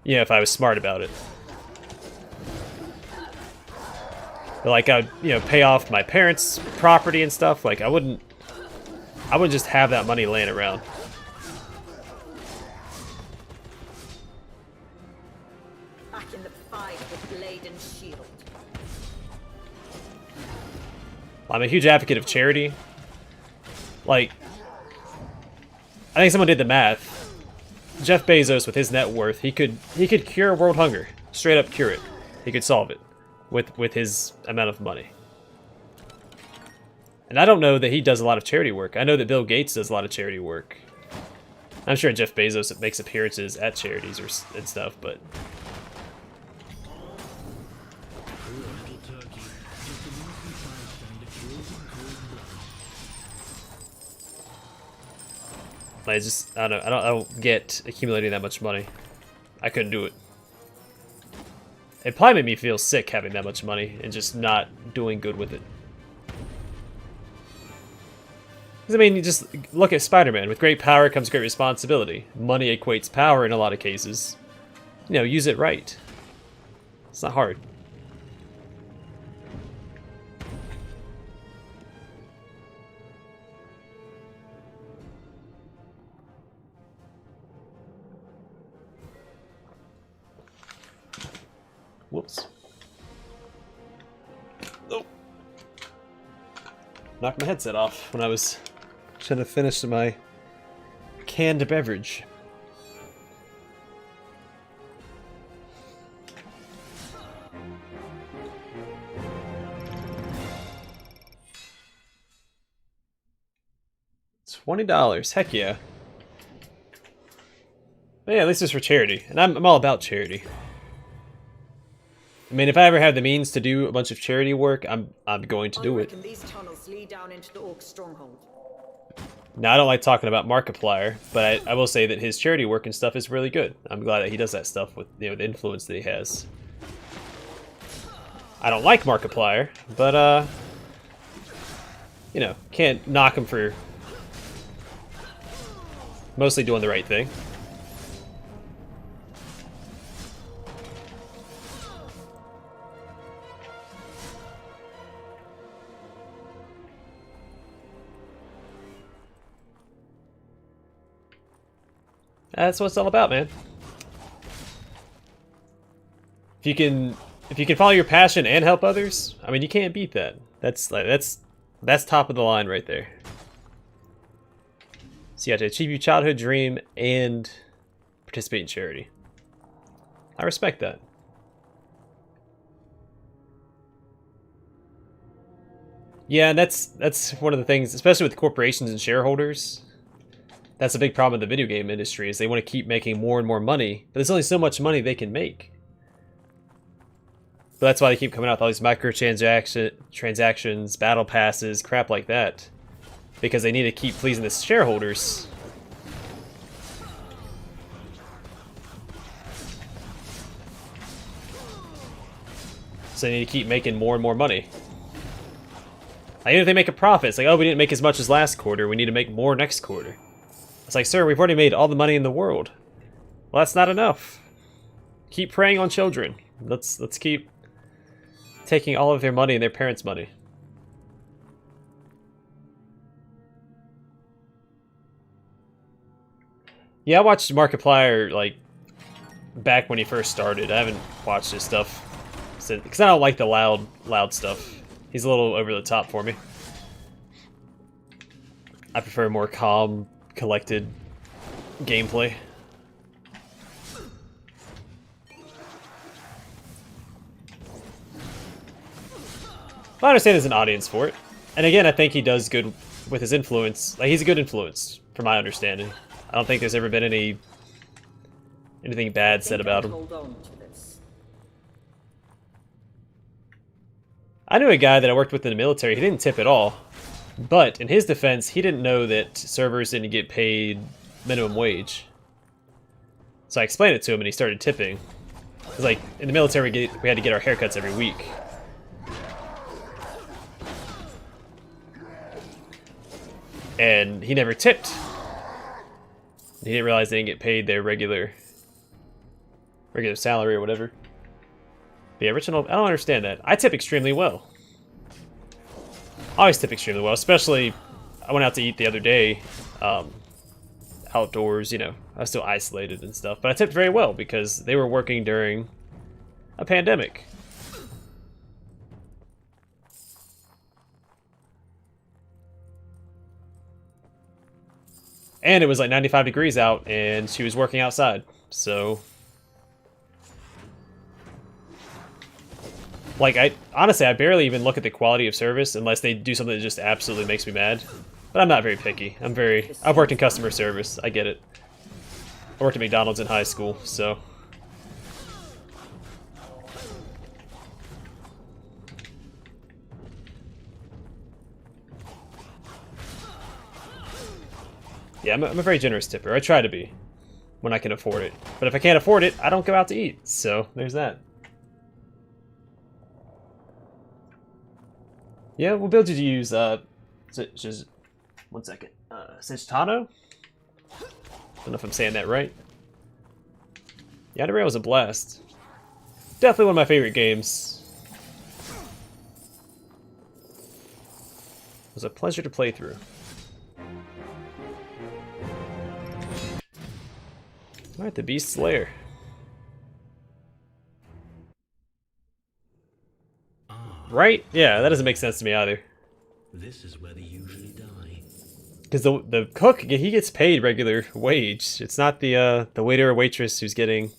Yeah, if I was smart about it. But like, I'd, you know, pay off my parents' property and stuff. Like, I wouldn't just have that money laying around. back in the fight with blade and shield. I'm a huge advocate of charity. Like, I think someone did the math. Jeff Bezos, with his net worth, he could cure world hunger. Straight up cure it. He could solve it with his amount of money. And I don't know that he does a lot of charity work. I know that Bill Gates does a lot of charity work. I'm sure Jeff Bezos makes appearances at charities and stuff, but I don't get accumulating that much money. I couldn't do it. It probably made me feel sick having that much money and just not doing good with it. Because, I mean, you just look at Spider-Man. With great power comes great responsibility. Money equates power in a lot of cases. You know, use it right. It's not hard. knocked my headset off when I was trying to finish my canned beverage. $20. Heck yeah. But yeah, at least it's for charity. And I'm all about charity. I mean, if I ever have the means to do a bunch of charity work, I'm going to do it. These tunnels lead down into the Orc stronghold. Now, I don't like talking about Markiplier, but I will say that his charity work and stuff is really good. I'm glad that he does that stuff with, you know, the influence that he has. I don't like Markiplier, but you know, can't knock him for mostly doing the right thing. That's what it's all about, man. If you can follow your passion and help others, I mean, you can't beat that. That's top of the line right there. So you have to achieve your childhood dream and participate in charity. I respect that. Yeah, that's one of the things, especially with corporations and shareholders. That's a big problem in the video game industry, is they want to keep making more and more money, but there's only so much money they can make. But that's why they keep coming out with all these transactions, battle passes, crap like that. Because they need to keep pleasing the shareholders. So they need to keep making more and more money. Like, even if they make a profit, it's like, oh, we didn't make as much as last quarter, we need to make more next quarter. It's like, sir, we've already made all the money in the world. Well, that's not enough. Keep preying on children. Let's keep taking all of their money and their parents' money. Yeah, I watched Markiplier, like, back when he first started. I haven't watched his stuff since, because I don't like the loud stuff. He's a little over the top for me. I prefer more calm, collected gameplay. I understand there's an audience for it. And again, I think he does good with his influence. Like, he's a good influence, from my understanding. I don't think there's ever been anything bad said about him. Hold on to this. I knew a guy that I worked with in the military. He didn't tip at all. But in his defense, he didn't know that servers didn't get paid minimum wage. So I explained it to him, and he started tipping. It was like, in the military, we had to get our haircuts every week. And he never tipped. He didn't realize they didn't get paid their regular salary or whatever. But yeah, original, I don't understand that. I tip extremely well. I always tip extremely well, especially I went out to eat the other day, outdoors, you know, I was still isolated and stuff, but I tipped very well because they were working during a pandemic. And it was like 95 degrees out, and she was working outside, so... Like, honestly, I barely even look at the quality of service unless they do something that just absolutely makes me mad. But I'm not very picky. I've worked in customer service, I get it. I worked at McDonald's in high school, so... Yeah, I'm a very generous tipper. I try to be, when I can afford it. But if I can't afford it, I don't go out to eat. So, there's that. Yeah, what build did you use? Just one second. Sintano? Don't know if I'm saying that right. Yandere was a blast. Definitely one of my favorite games. It was a pleasure to play through. Alright, the Beast Slayer. Right? Yeah, that doesn't make sense to me either. This is where they usually die. Because the cook, he gets paid regular wage. It's not the waiter or waitress who's getting.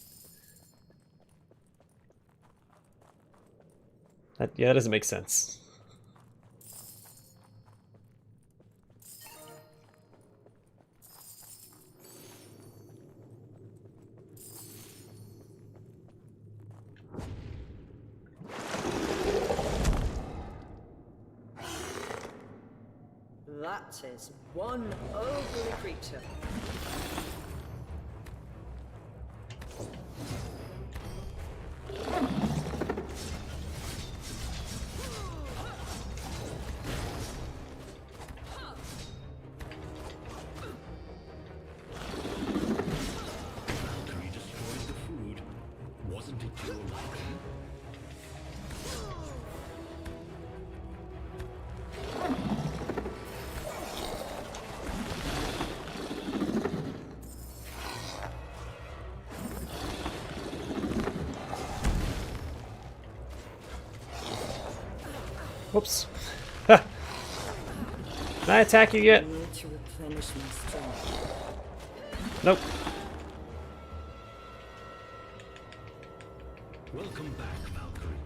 Yeah, that doesn't make sense. That is one ugly creature. Valkyrie destroyed the food. Wasn't it your liking? Whoops. Can I attack you yet? I need to replenish my strength. Nope. Welcome back, Valkyrie.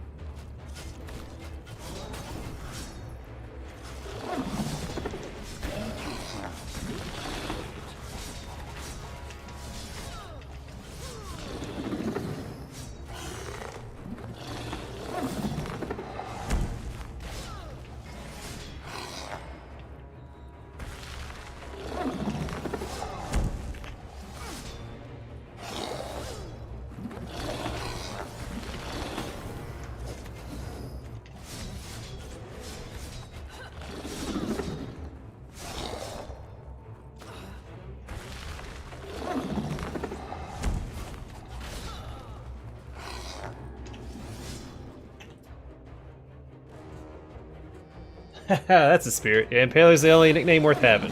That's a spirit. Yeah, Impaler's the only nickname worth having.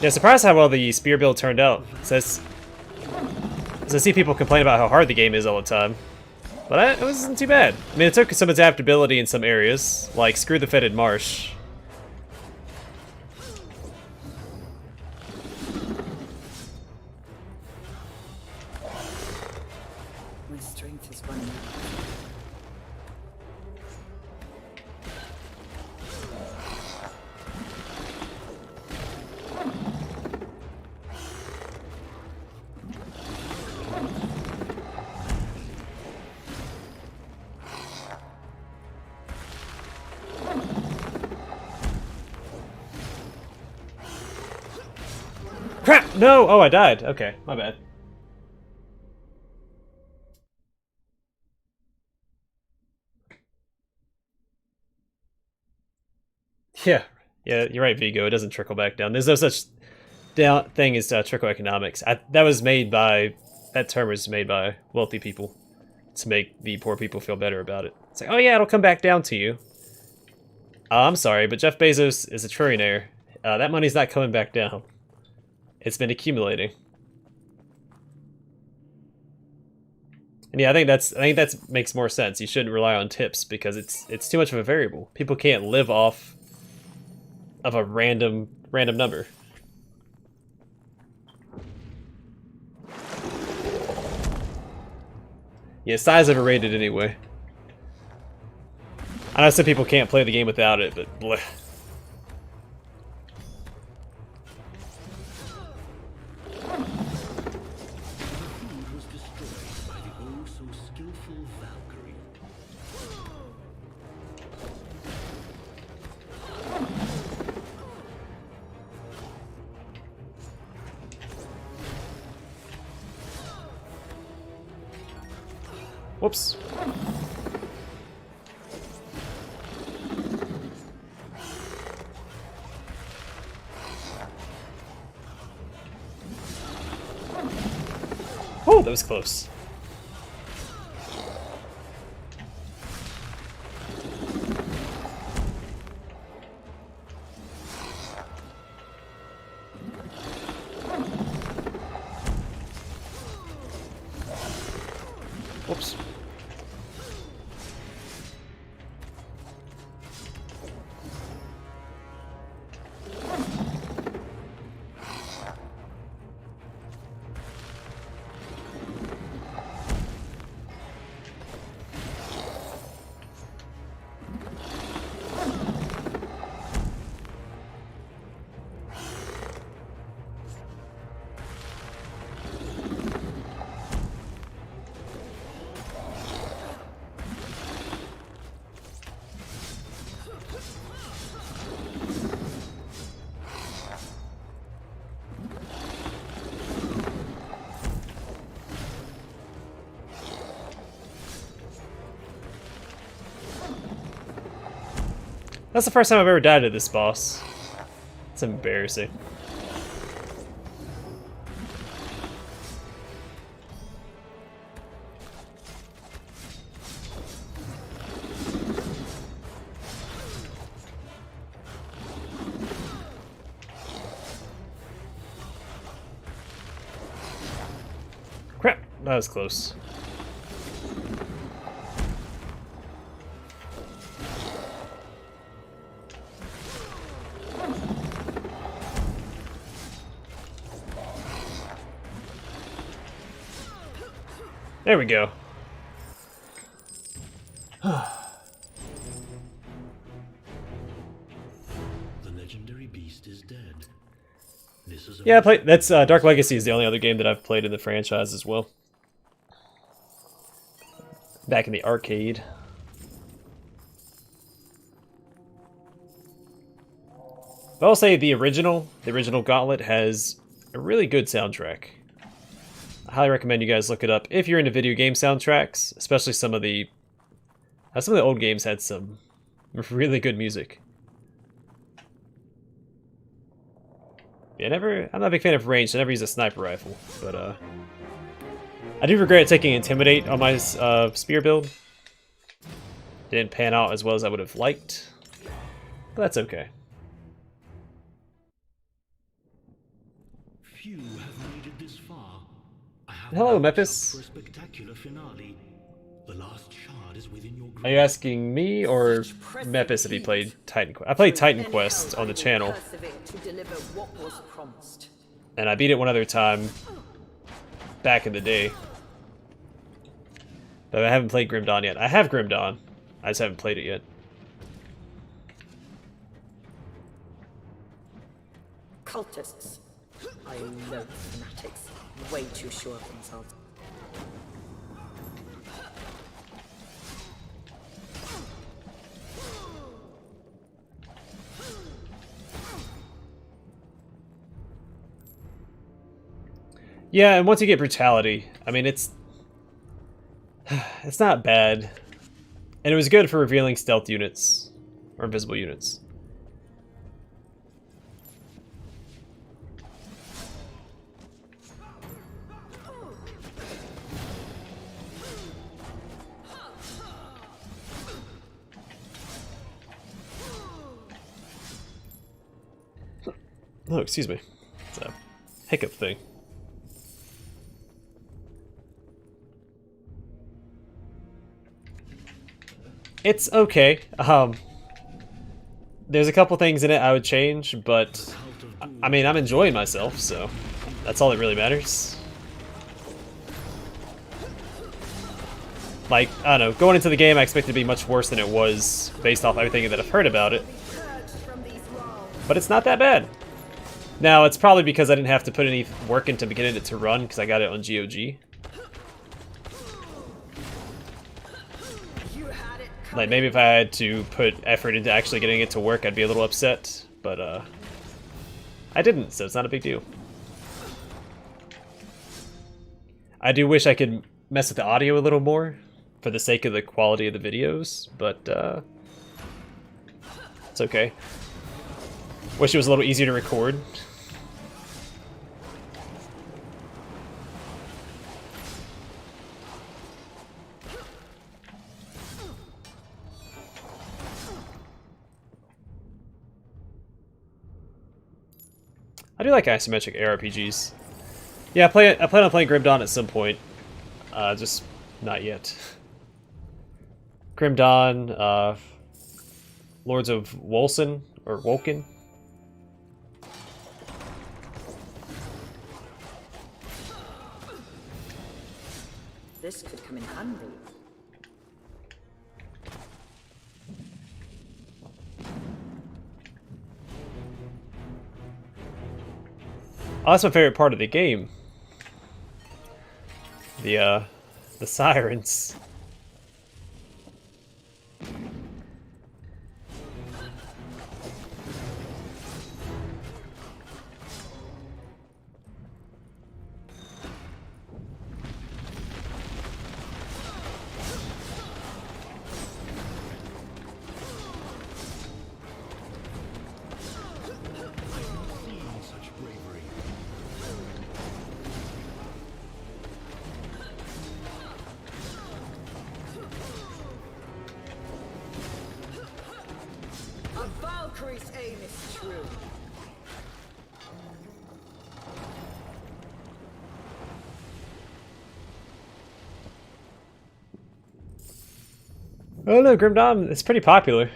Yeah, surprised how well the spear build turned out. So I see people complain about how hard the game is all the time. But it wasn't too bad. I mean, it took some adaptability in some areas, like screw the fetid marsh. My strength is running out. Crap! No! Oh, I died. Okay, my bad. Yeah, you're right, Vigo. It doesn't trickle back down. There's no such thing as trickle economics. That term was made by wealthy people to make the poor people feel better about it. It's like, oh yeah, it'll come back down to you. I'm sorry, but Jeff Bezos is a trillionaire. That money's not coming back down. It's been accumulating. And yeah, I think that makes more sense. You shouldn't rely on tips because it's too much of a variable. People can't live off of a random number. Yeah, size overrated anyway. I know some people can't play the game without it, but bleh. Food was destroyed by the oh-so-skillful Valkyrie. Whoops. Oh, that was close. Whoops. That's the first time I've ever died to this boss. It's embarrassing. Crap, that was close. There we go. The legendary beast is dead. This is Yeah, I played. That's Dark Legacy is the only other game that I've played in the franchise as well. Back in the arcade. But I'll say the original Gauntlet has a really good soundtrack. I highly recommend you guys look it up if you're into video game soundtracks, especially some of the old games had some really good music. Yeah, I'm not a big fan of range, so I never use a sniper rifle, but I do regret taking Intimidate on my spear build. Didn't pan out as well as I would have liked, but that's okay. Few have made it this far. I have Hello, hopes Memphis. for a spectacular finale. The last shard is within your grip. Are you asking me or Memphis if he played Titan Quest? I played Titan Then Quest hell, on the I will channel, persevere to deliver what was promised. and I beat it one other time back in the day. But I haven't played Grim Dawn yet. I have Grim Dawn. I just haven't played it yet. Cultists. I loathe fanatics. Way too sure of themselves. Yeah, and once you get Brutality, I mean, it's not bad. And it was good for revealing stealth units, or invisible units. Oh, excuse me. It's a hiccup thing. It's okay. There's a couple things in it I would change, but I mean, I'm enjoying myself, so that's all that really matters. Like, I don't know, going into the game I expected it to be much worse than it was based off everything that I've heard about it. Purged from these walls. But it's not that bad. Now, it's probably because I didn't have to put any work into getting it to run, because I got it on GOG. You had it coming. Like, maybe if I had to put effort into actually getting it to work, I'd be a little upset, but, I didn't, so it's not a big deal. I do wish I could mess with the audio a little more, for the sake of the quality of the videos, but, it's okay. Wish it was a little easier to record. I do like isometric ARPGs. Yeah, I plan on playing Grim Dawn at some point. Just not yet. Grim Dawn, Lords of Wolsen, or Wolken. This could come in handy. Oh, that's my favorite part of the game. The sirens. A Valkyrie's aim is true. Oh no, Grim Dawn, it's pretty popular.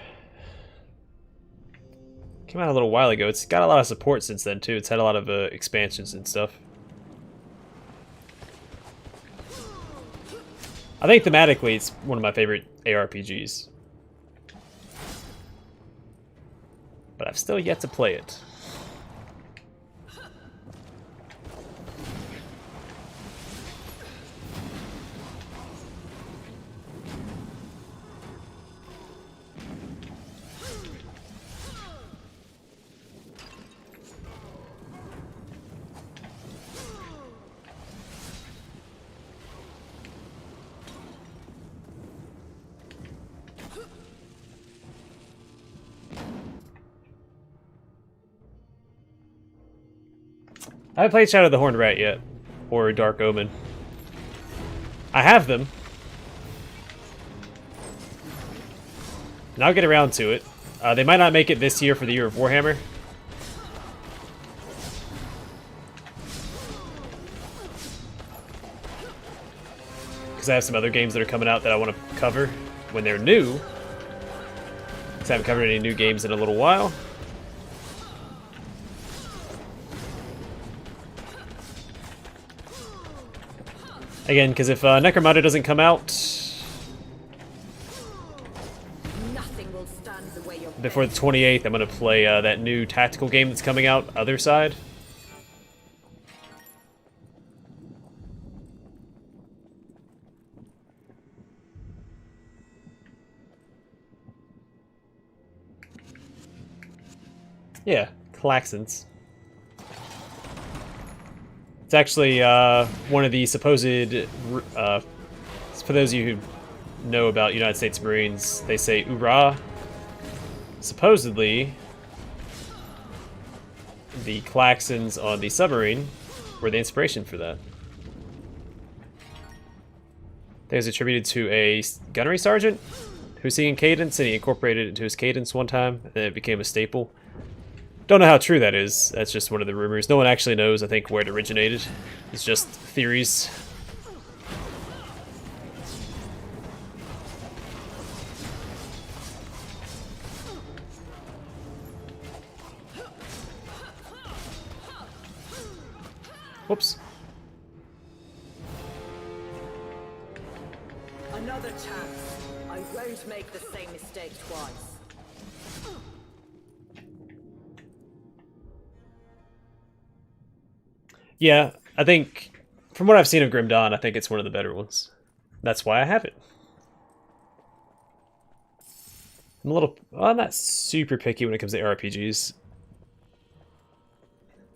Came out a little while ago. It's got a lot of support since then too. It's had a lot of expansions and stuff. I think thematically it's one of my favorite ARPGs. But I've still yet to play it. I haven't played Shadow of the Horned Rat yet, or Dark Omen. I have them. And I'll get around to it. They might not make it this year for the Year of Warhammer. Because I have some other games that are coming out that I want to cover when they're new. Because I haven't covered any new games in a little while. Again, because if Necromunda doesn't come out Nothing will stand in the way of before the 28th, I'm going to play that new tactical game that's coming out, Other Side. Yeah, Klaxons. It's actually one of the supposed, for those of you who know about United States Marines, they say "Oorah." Supposedly, the Klaxons on the submarine were the inspiration for that. It was attributed to a gunnery sergeant who was singing cadence, and he incorporated it into his cadence one time, and then it became a staple. Don't know how true that is. That's just one of the rumors. No one actually knows, I think, where it originated. It's just theories. Whoops. another chance. I won't make the same mistake twice. Yeah, I think, from what I've seen of Grim Dawn, I think it's one of the better ones. That's why I have it. Well, I'm not super picky when it comes to RPGs.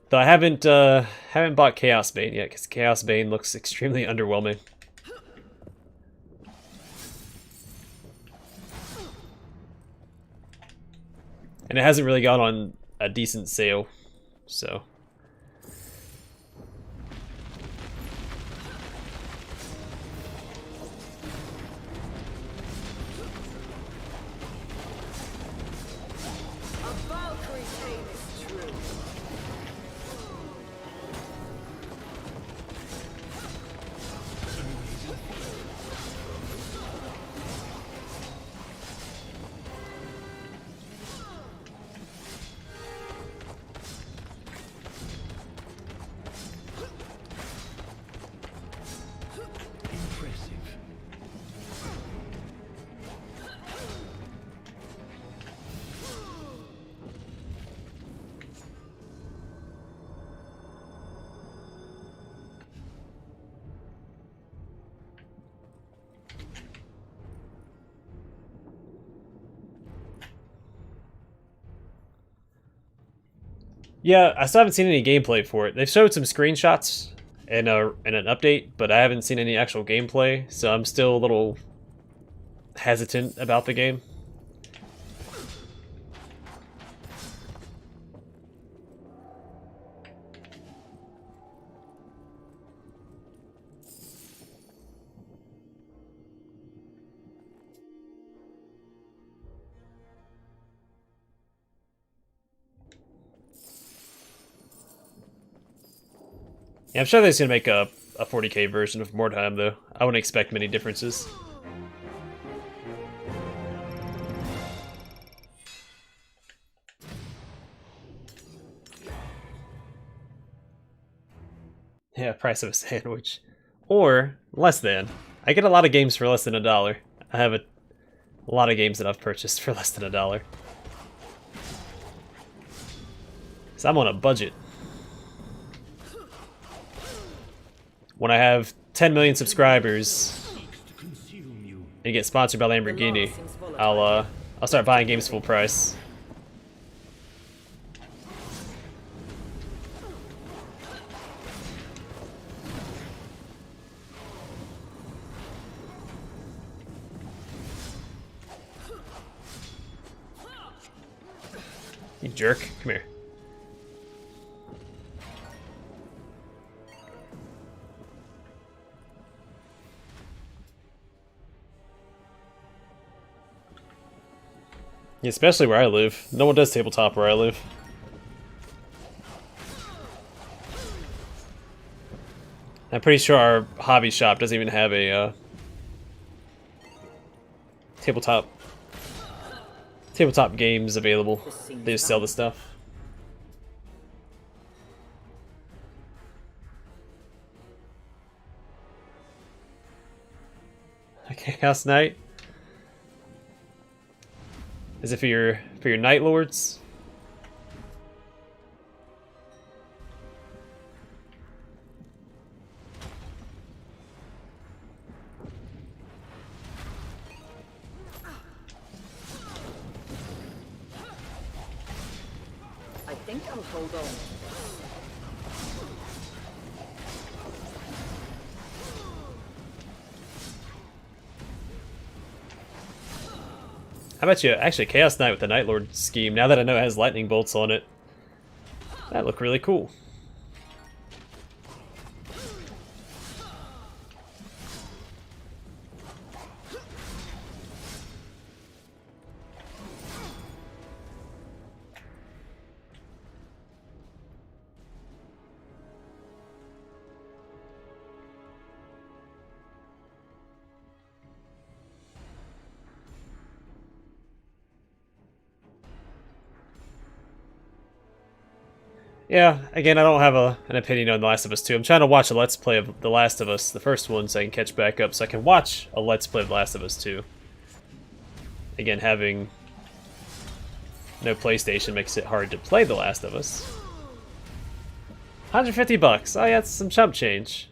Though I haven't bought Chaos Bane yet, because Chaos Bane looks extremely underwhelming. And it hasn't really gone on a decent sale, so... A Valkyrie's aim is true. Impressive. Yeah, I still haven't seen any gameplay for it. They've showed some screenshots and an update, but I haven't seen any actual gameplay, so I'm still a little hesitant about the game. Yeah, I'm sure they're gonna make a 40k version of Mordheim though. I wouldn't expect many differences. Yeah, price of a sandwich. Or less than. I get a lot of games for less than $1. I have a lot of games that I've purchased for less than $1. So I'm on a budget. When I have 10 million subscribers and get sponsored by Lamborghini, I'll start buying games full price. You jerk. Come here. Yeah, especially where I live. No one does tabletop where I live. I'm pretty sure our hobby shop doesn't even have a tabletop games available. They just sell the stuff. Chaos Knight. Is it for your Night Lords? I think I'll hold on. How about you? Actually, Chaos Knight with the Night Lord scheme. Now that I know it has lightning bolts on it, that look really cool. Yeah, again, I don't have an opinion on The Last of Us 2. I'm trying to watch a Let's Play of The Last of Us, the first one, so I can catch back up, so I can watch a Let's Play of The Last of Us 2. Again, having no PlayStation makes it hard to play The Last of Us. $150. Oh yeah, that's some chump change.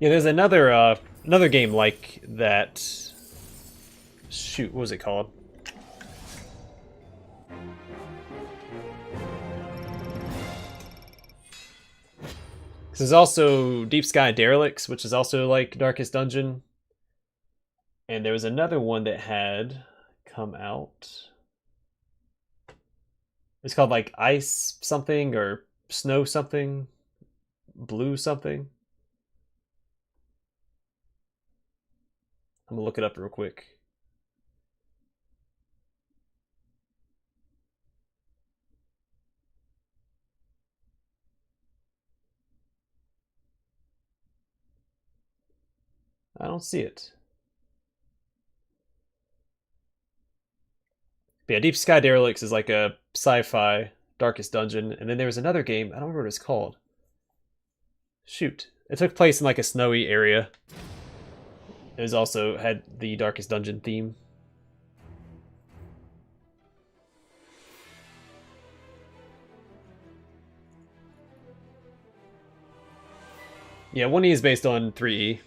Yeah, there's another game like that. Shoot, what was it called? There's also Deep Sky Derelicts, which is also like Darkest Dungeon. And there was another one that had come out. It's called like Ice something or Snow something, Blue something. I'm gonna look it up real quick. I don't see it. But yeah, Deep Sky Derelicts is like a sci-fi Darkest Dungeon, and then there was another game, I don't remember what it's called. Shoot. It took place in like a snowy area. It was also had the Darkest Dungeon theme. Yeah, 1E is based on 3E.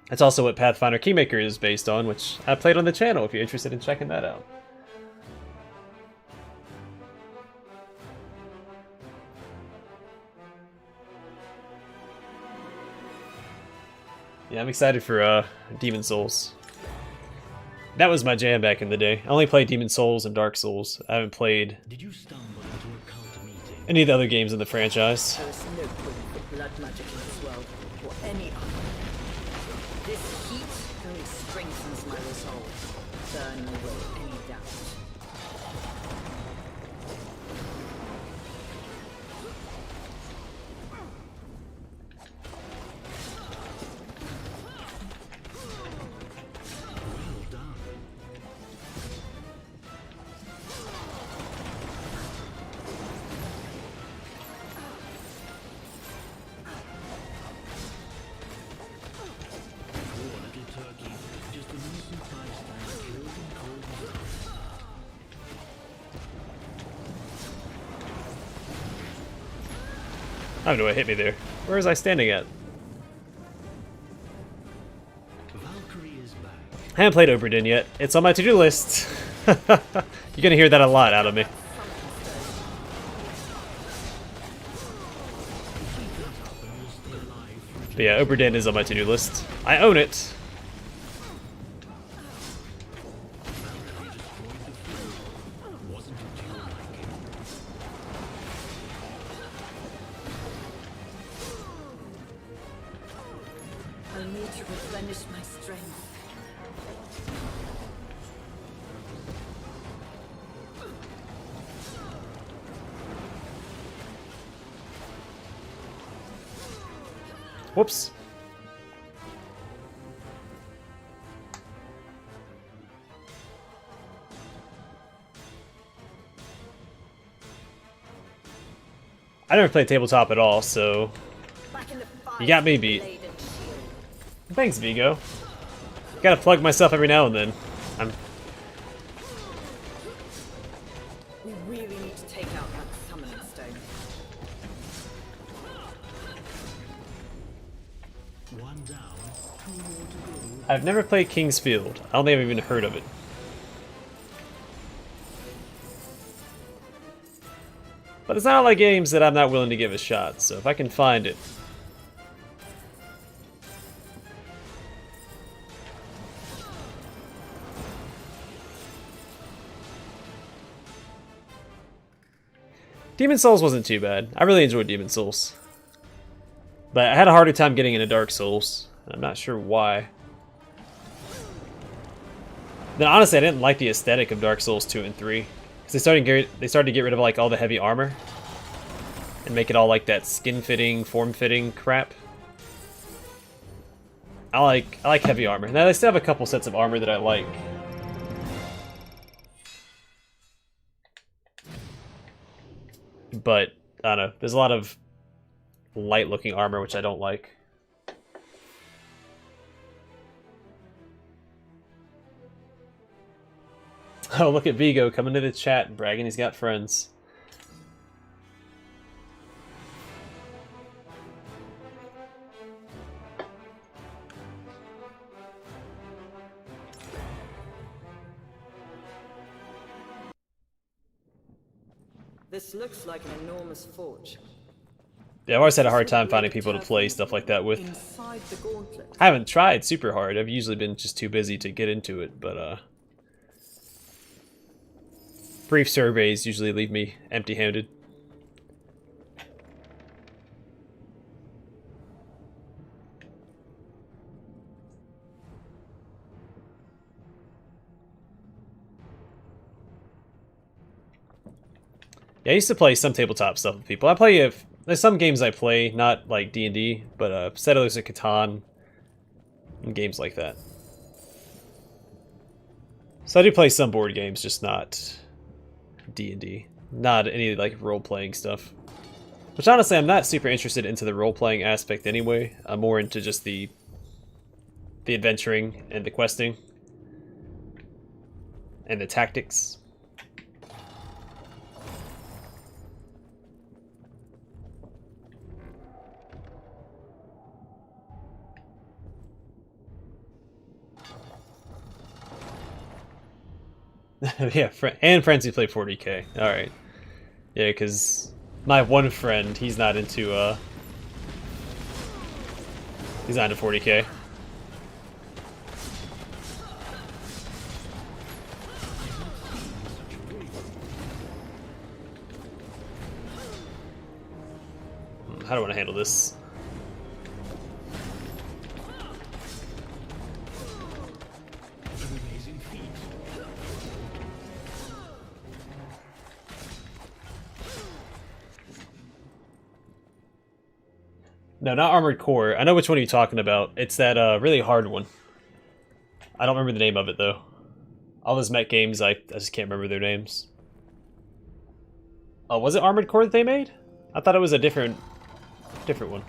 That's also what Pathfinder Keymaker is based on, which I played on the channel if you're interested in checking that out. Yeah, I'm excited for Demon Souls. That was my jam back in the day. I only played Demon Souls and Dark Souls. I haven't played Did you stumble into a cult meeting? any of the other games in the franchise. There is no point for blood magic in this world, or any other. This heat only strengthens my resolve, burning away any doubt. Well done. Poor little turkey, just a innocent bystander killed in cold blood. How do I hit me there? Where was I standing at? Valkyrie is back. I haven't played Oberdin yet. It's on my to-do list. You're gonna hear that a lot out of me. But yeah, Oberdin is on my to-do list. I own it. Wasn't it to your liking? I'll need to replenish my strength. Whoops. I never played tabletop at all, so Back in the you got me beat. blade and shield. Thanks, Vigo. Gotta plug myself every now and then. We really need to take out that summoning stone. One down, two more to go. I've never played King's Field. I don't think I've even heard of it. But it's not like games that I'm not willing to give a shot, so if I can find it. Demon Souls wasn't too bad. I really enjoyed Demon Souls. But I had a harder time getting into Dark Souls. I'm not sure why. Then honestly, I didn't like the aesthetic of Dark Souls 2 and 3. Because they started to get rid of like all the heavy armor. And make it all like that skin-fitting, form-fitting crap. I like heavy armor. Now, they still have a couple sets of armor that I like. But, I don't know. There's a lot of light-looking armor, which I don't like. Oh, look at Vigo coming to the chat and bragging he's got friends. This looks like an enormous forge. Yeah, I've always had a hard time finding people to play stuff like that with. Inside the Gauntlet. I haven't tried super hard. I've usually been just too busy to get into it, but brief surveys usually leave me empty-handed. Yeah, I used to play some tabletop stuff with people. There's some games I play, not like D&D, but Settlers of Catan and games like that. So I do play some board games, just not D&D. Not any like role-playing stuff. Which honestly, I'm not super interested into the role-playing aspect anyway. I'm more into just the adventuring and the questing and the tactics. Yeah, and friends who play 40k. Alright. Yeah, because my one friend, he's not into 40k. How do I want to handle this? An amazing feat. No, not Armored Core. I know which one you're talking about. It's that really hard one. I don't remember the name of it though. All those mech games, I just can't remember their names. Oh, was it Armored Core that they made? I thought it was a different one.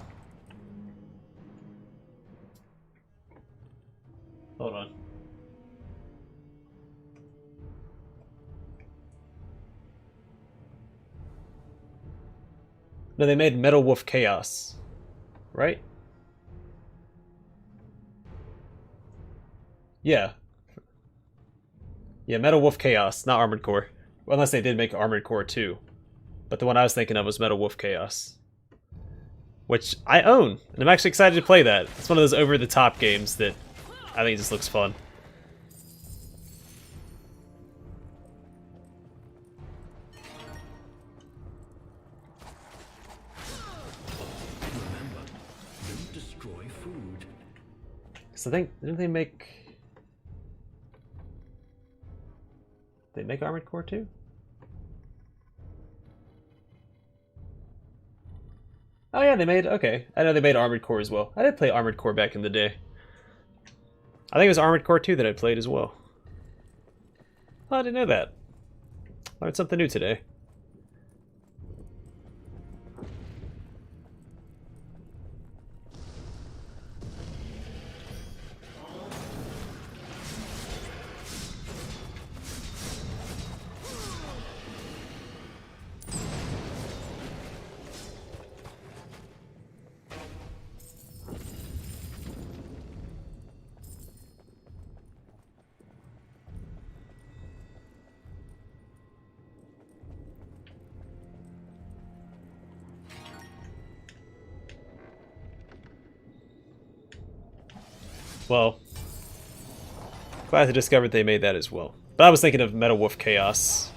Hold on. No, they made Metal Wolf Chaos, right? Yeah. Yeah, Metal Wolf Chaos, not Armored Core. Well, unless they did make Armored Core 2. But the one I was thinking of was Metal Wolf Chaos. Which I own, and I'm actually excited to play that. It's one of those over-the-top games that I think just looks fun. Remember, don't destroy food. So I think, didn't they make... Did they make Armored Core 2? Oh yeah, they made, okay. I know they made Armored Core as well. I did play Armored Core back in the day. I think it was Armored Core 2 that I played as well. Oh, I didn't know that. Learned something new today. Well, glad to discover they made that as well. But I was thinking of Metal Wolf Chaos.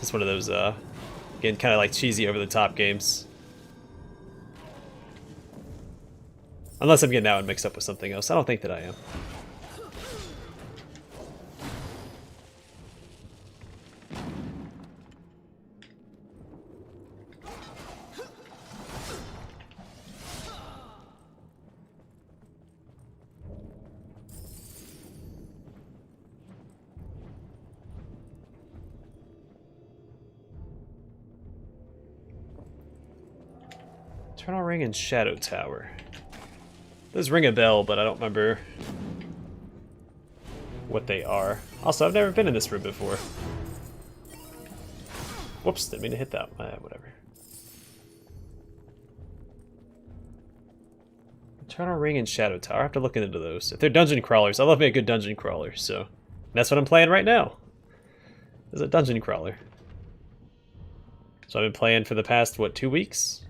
It's one of those, again, kind of like cheesy over-the-top games. Unless I'm getting that one mixed up with something else. I don't think that I am. Eternal Ring and Shadow Tower. Those ring a bell, but I don't remember what they are. Also, I've never been in this room before. Whoops, didn't mean to hit that. Whatever. Eternal Ring and Shadow Tower. I have to look into those. If they're dungeon crawlers, I love me a good dungeon crawler, so that's what I'm playing right now. Is a dungeon crawler. So I've been playing for the past, what, 2 weeks?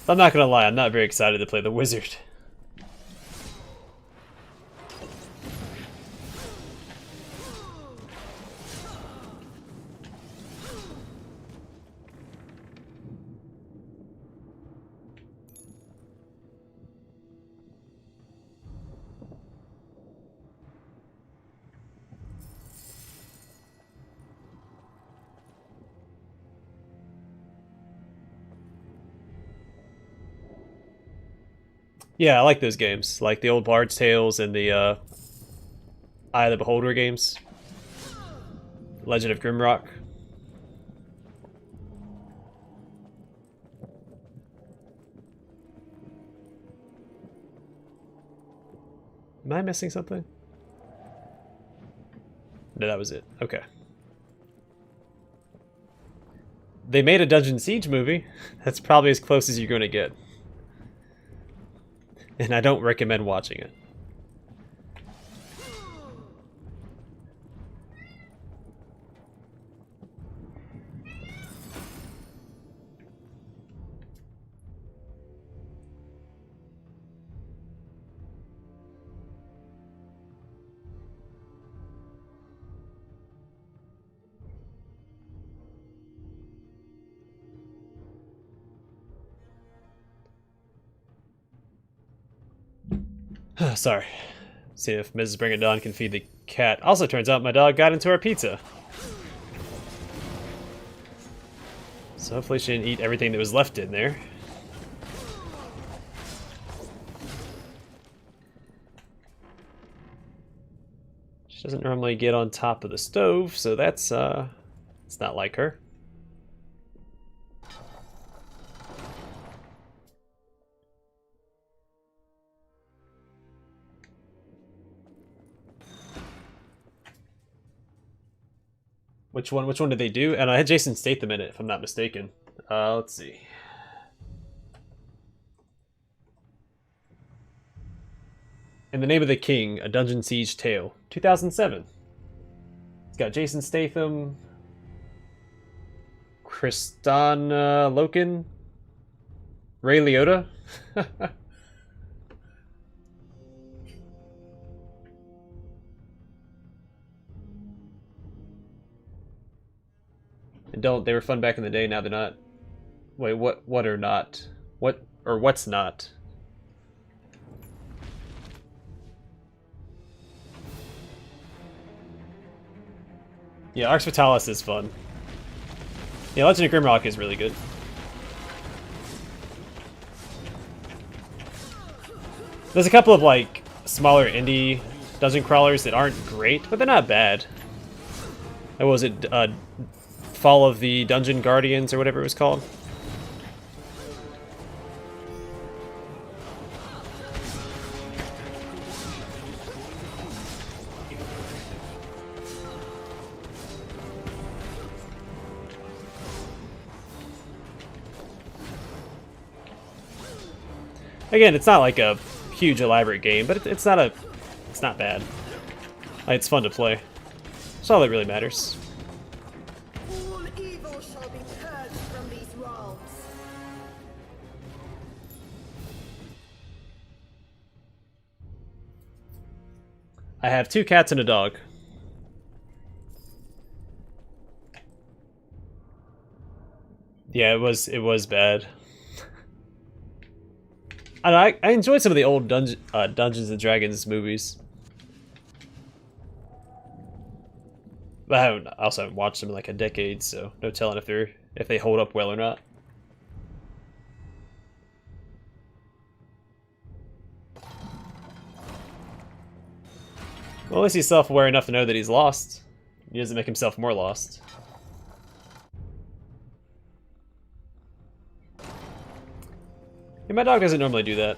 I'm not gonna lie, I'm not very excited to play the wizard. Yeah, I like those games. Like the old Bard's Tales and the Eye of the Beholder games. Legend of Grimrock. Am I missing something? No, that was it. Okay. They made a Dungeon Siege movie. That's probably as close as you're going to get. And I don't recommend watching it. Sorry. See if Mrs. Bring It Dawn can feed the cat. Also turns out my dog got into our pizza. So hopefully she didn't eat everything that was left in there. She doesn't normally get on top of the stove, so that's it's not like her. Which one did they do? And I had Jason Statham in it, if I'm not mistaken. Let's see. In the Name of the King, A Dungeon Siege Tale, 2007. It's got Jason Statham, Kristana Loken, Ray Liotta. And they were fun back in the day, now they're not. Wait, what are not? What, or what's not? Yeah, Arx Vitalis is fun. Yeah, Legend of Grimrock is really good. There's a couple of, like, smaller indie dungeon crawlers that aren't great, but they're not bad. What was it? Fall of the Dungeon Guardians, or whatever it was called. Again, it's not like a huge elaborate game, but it's not bad. Like, it's fun to play. That's all that really matters. All evil shall be purged from these realms. I have 2 cats and a dog. Yeah, it was bad. I enjoyed some of the old Dungeons and Dragons movies. But I also haven't watched them in like a decade, so no telling if they hold up well or not. Well, at least he's self-aware enough to know that he's lost. He doesn't make himself more lost. Yeah, my dog doesn't normally do that.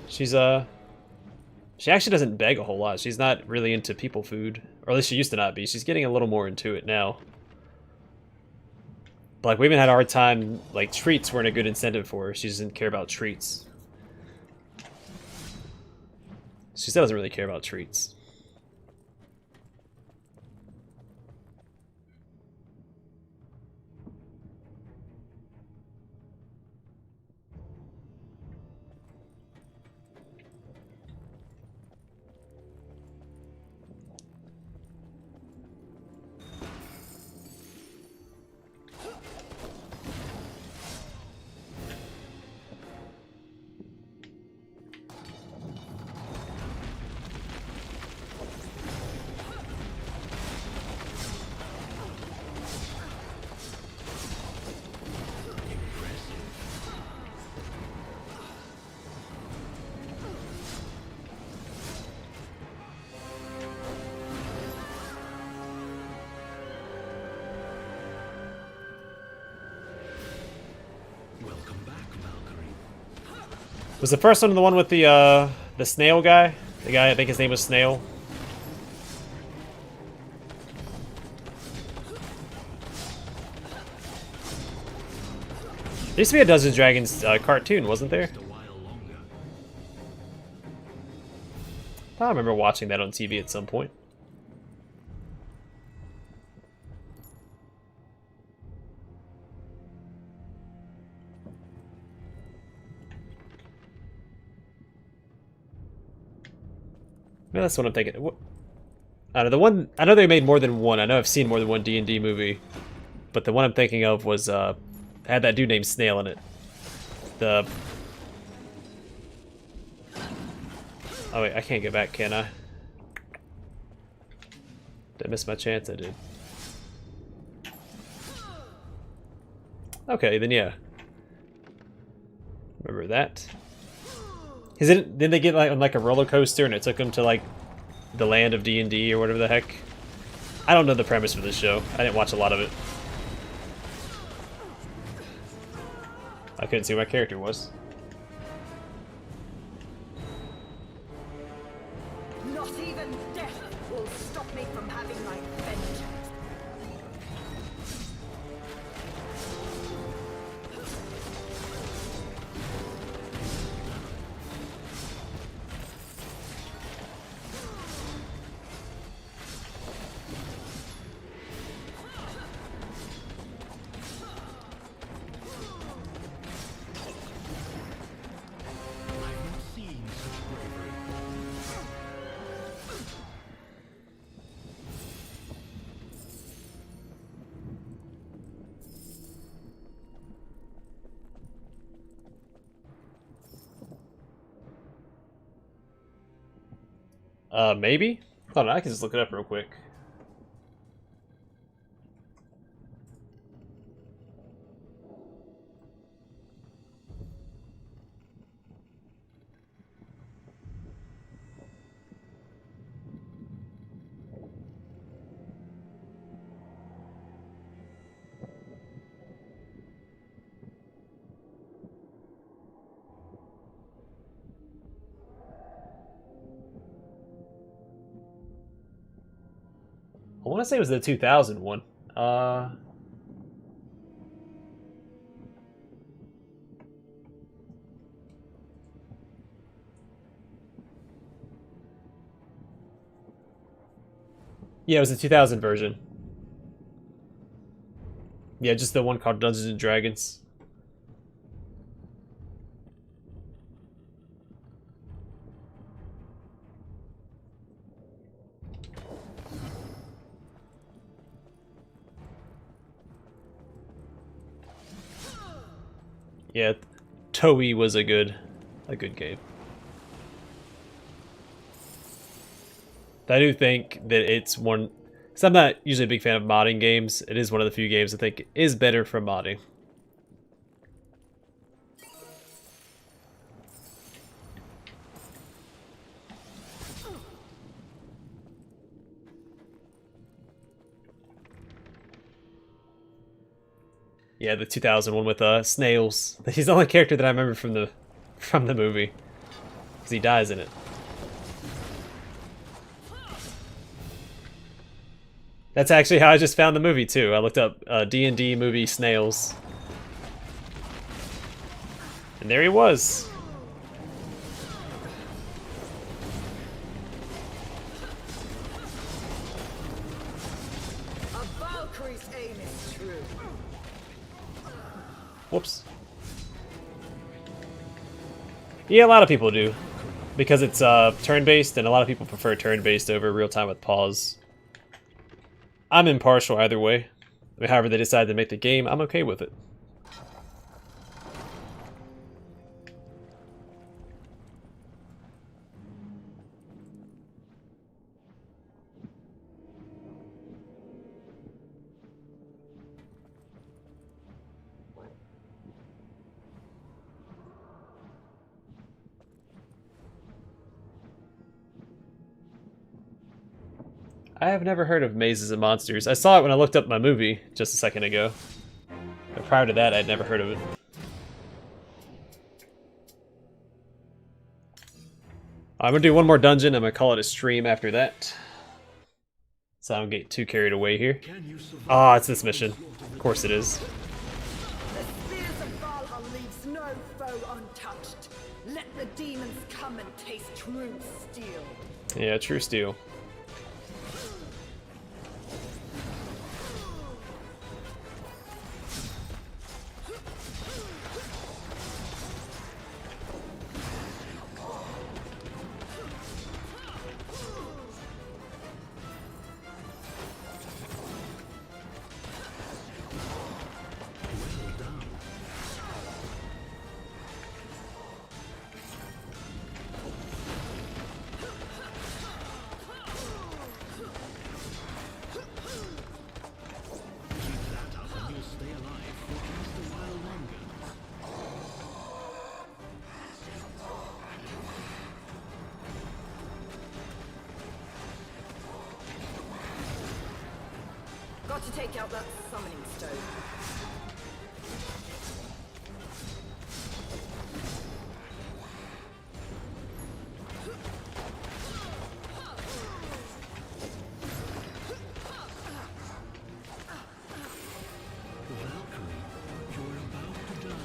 She actually doesn't beg a whole lot. She's not really into people food. Or at least she used to not be. She's getting a little more into it now. But like, we even had a hard time, like, treats weren't a good incentive for her. She doesn't care about treats. She still doesn't really care about treats. Welcome back, Valkyrie. Was the first one the one with the snail guy? The guy, I think his name was Snail. There used to be a Dungeons & Dragons cartoon, wasn't there? Just a while longer. I remember watching that on TV at some point. Yeah, that's what I'm thinking. I don't know, the one, I know they made more than one. I know I've seen more than one D&D movie, but the one I'm thinking of was had that dude named Snail in it. Oh wait, I can't get back, can I? Did I miss my chance? I did. Okay, then yeah. Remember that. Did they get like on like a roller coaster and it took them to like the land of D&D or whatever the heck? I don't know the premise for this show. I didn't watch a lot of it. I couldn't see who my character was. Not even death will stop me from having my vengeance. I've not seen such bravery. Maybe? Hold on, I can just look it up real quick. I want to say it was the 2000 one. Yeah, it was the 2000 version. Yeah, just the one called Dungeons and Dragons. Yeah, Toei was a good game. I do think that it's one, because I'm not usually a big fan of modding games. It is one of the few games I think is better for modding. Yeah, the 2000 one with snails. He's the only character that I remember from the movie, because he dies in it. That's actually how I just found the movie too. I looked up D&D movie Snails, and there he was. A Valkyrie's aim is true. Whoops. Yeah, a lot of people do, because it's turn-based, and a lot of people prefer turn-based over real-time with pause. I'm impartial either way. I mean, however they decide to make the game, I'm okay with it. I have never heard of Mazes and Monsters. I saw it when I looked up my movie just a second ago. But prior to that, I'd never heard of it. I'm gonna do one more dungeon. I'm gonna call it a stream after that, so I don't get too carried away here. Ah, it's this mission. Of course it is. The spears of Valhalla leaves no foe untouched. Let the demons come and taste true steel. Yeah, true steel. take out that summoning stone. Valkyrie, you're about to die.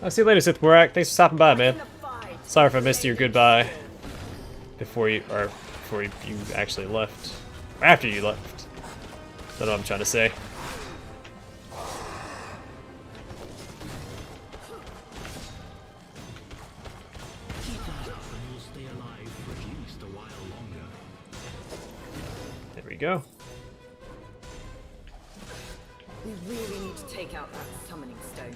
I'll see you later, Sith Borak. Thanks for stopping by, man. Unified. Sorry if I missed your goodbye before you actually left. Or after you left. Don't know what I'm trying to say. Keep that up and you'll stay alive for at least a while longer. There we go. We really need to take out that summoning stone.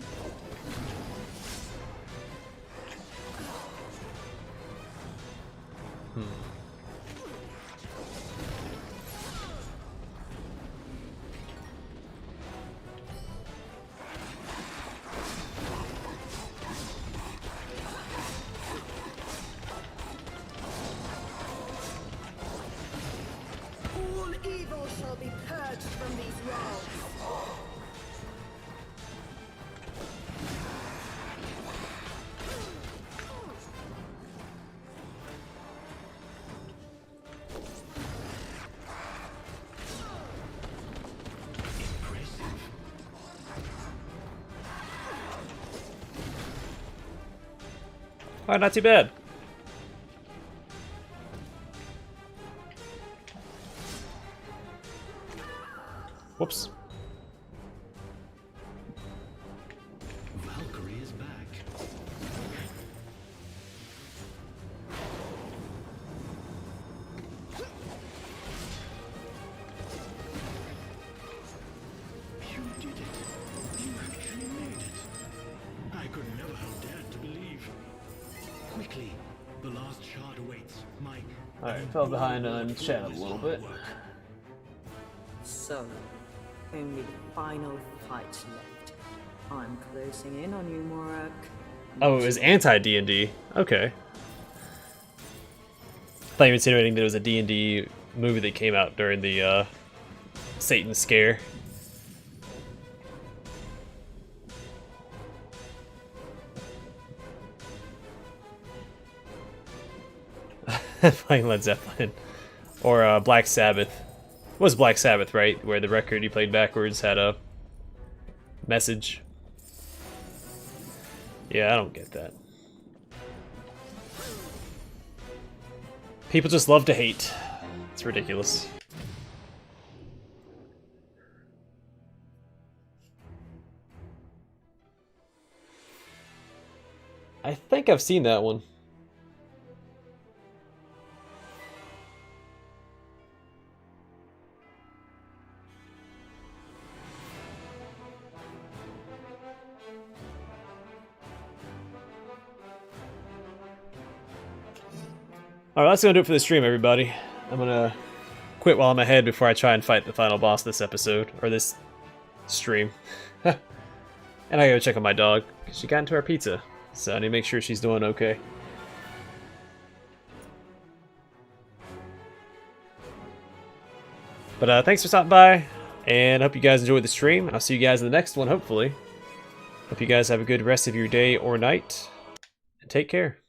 All evil shall be purged from these realms. Alright, not too bad. Whoops. Valkyrie is back. You did it. You actually made it. I could never have dared to believe. Quickly, the last shard awaits. Alright, fell behind on chat a little bit. So, only the final fight left. I'm closing in on you, Morak. Oh, it was anti-D&D. Okay. I thought you were insinuating that it was a D&D movie that came out during the Satan scare. Playing Led Zeppelin. Or Black Sabbath. It was Black Sabbath, right? Where the record you played backwards had a message. Yeah, I don't get that. People just love to hate. It's ridiculous. I think I've seen that one. Alright, that's gonna do it for the stream, everybody. I'm gonna quit while I'm ahead before I try and fight the final boss this episode, or this stream. And I gotta check on my dog, because she got into our pizza, so I need to make sure she's doing okay. But thanks for stopping by, and I hope you guys enjoyed the stream. I'll see you guys in the next one, hopefully. Hope you guys have a good rest of your day or night, and take care.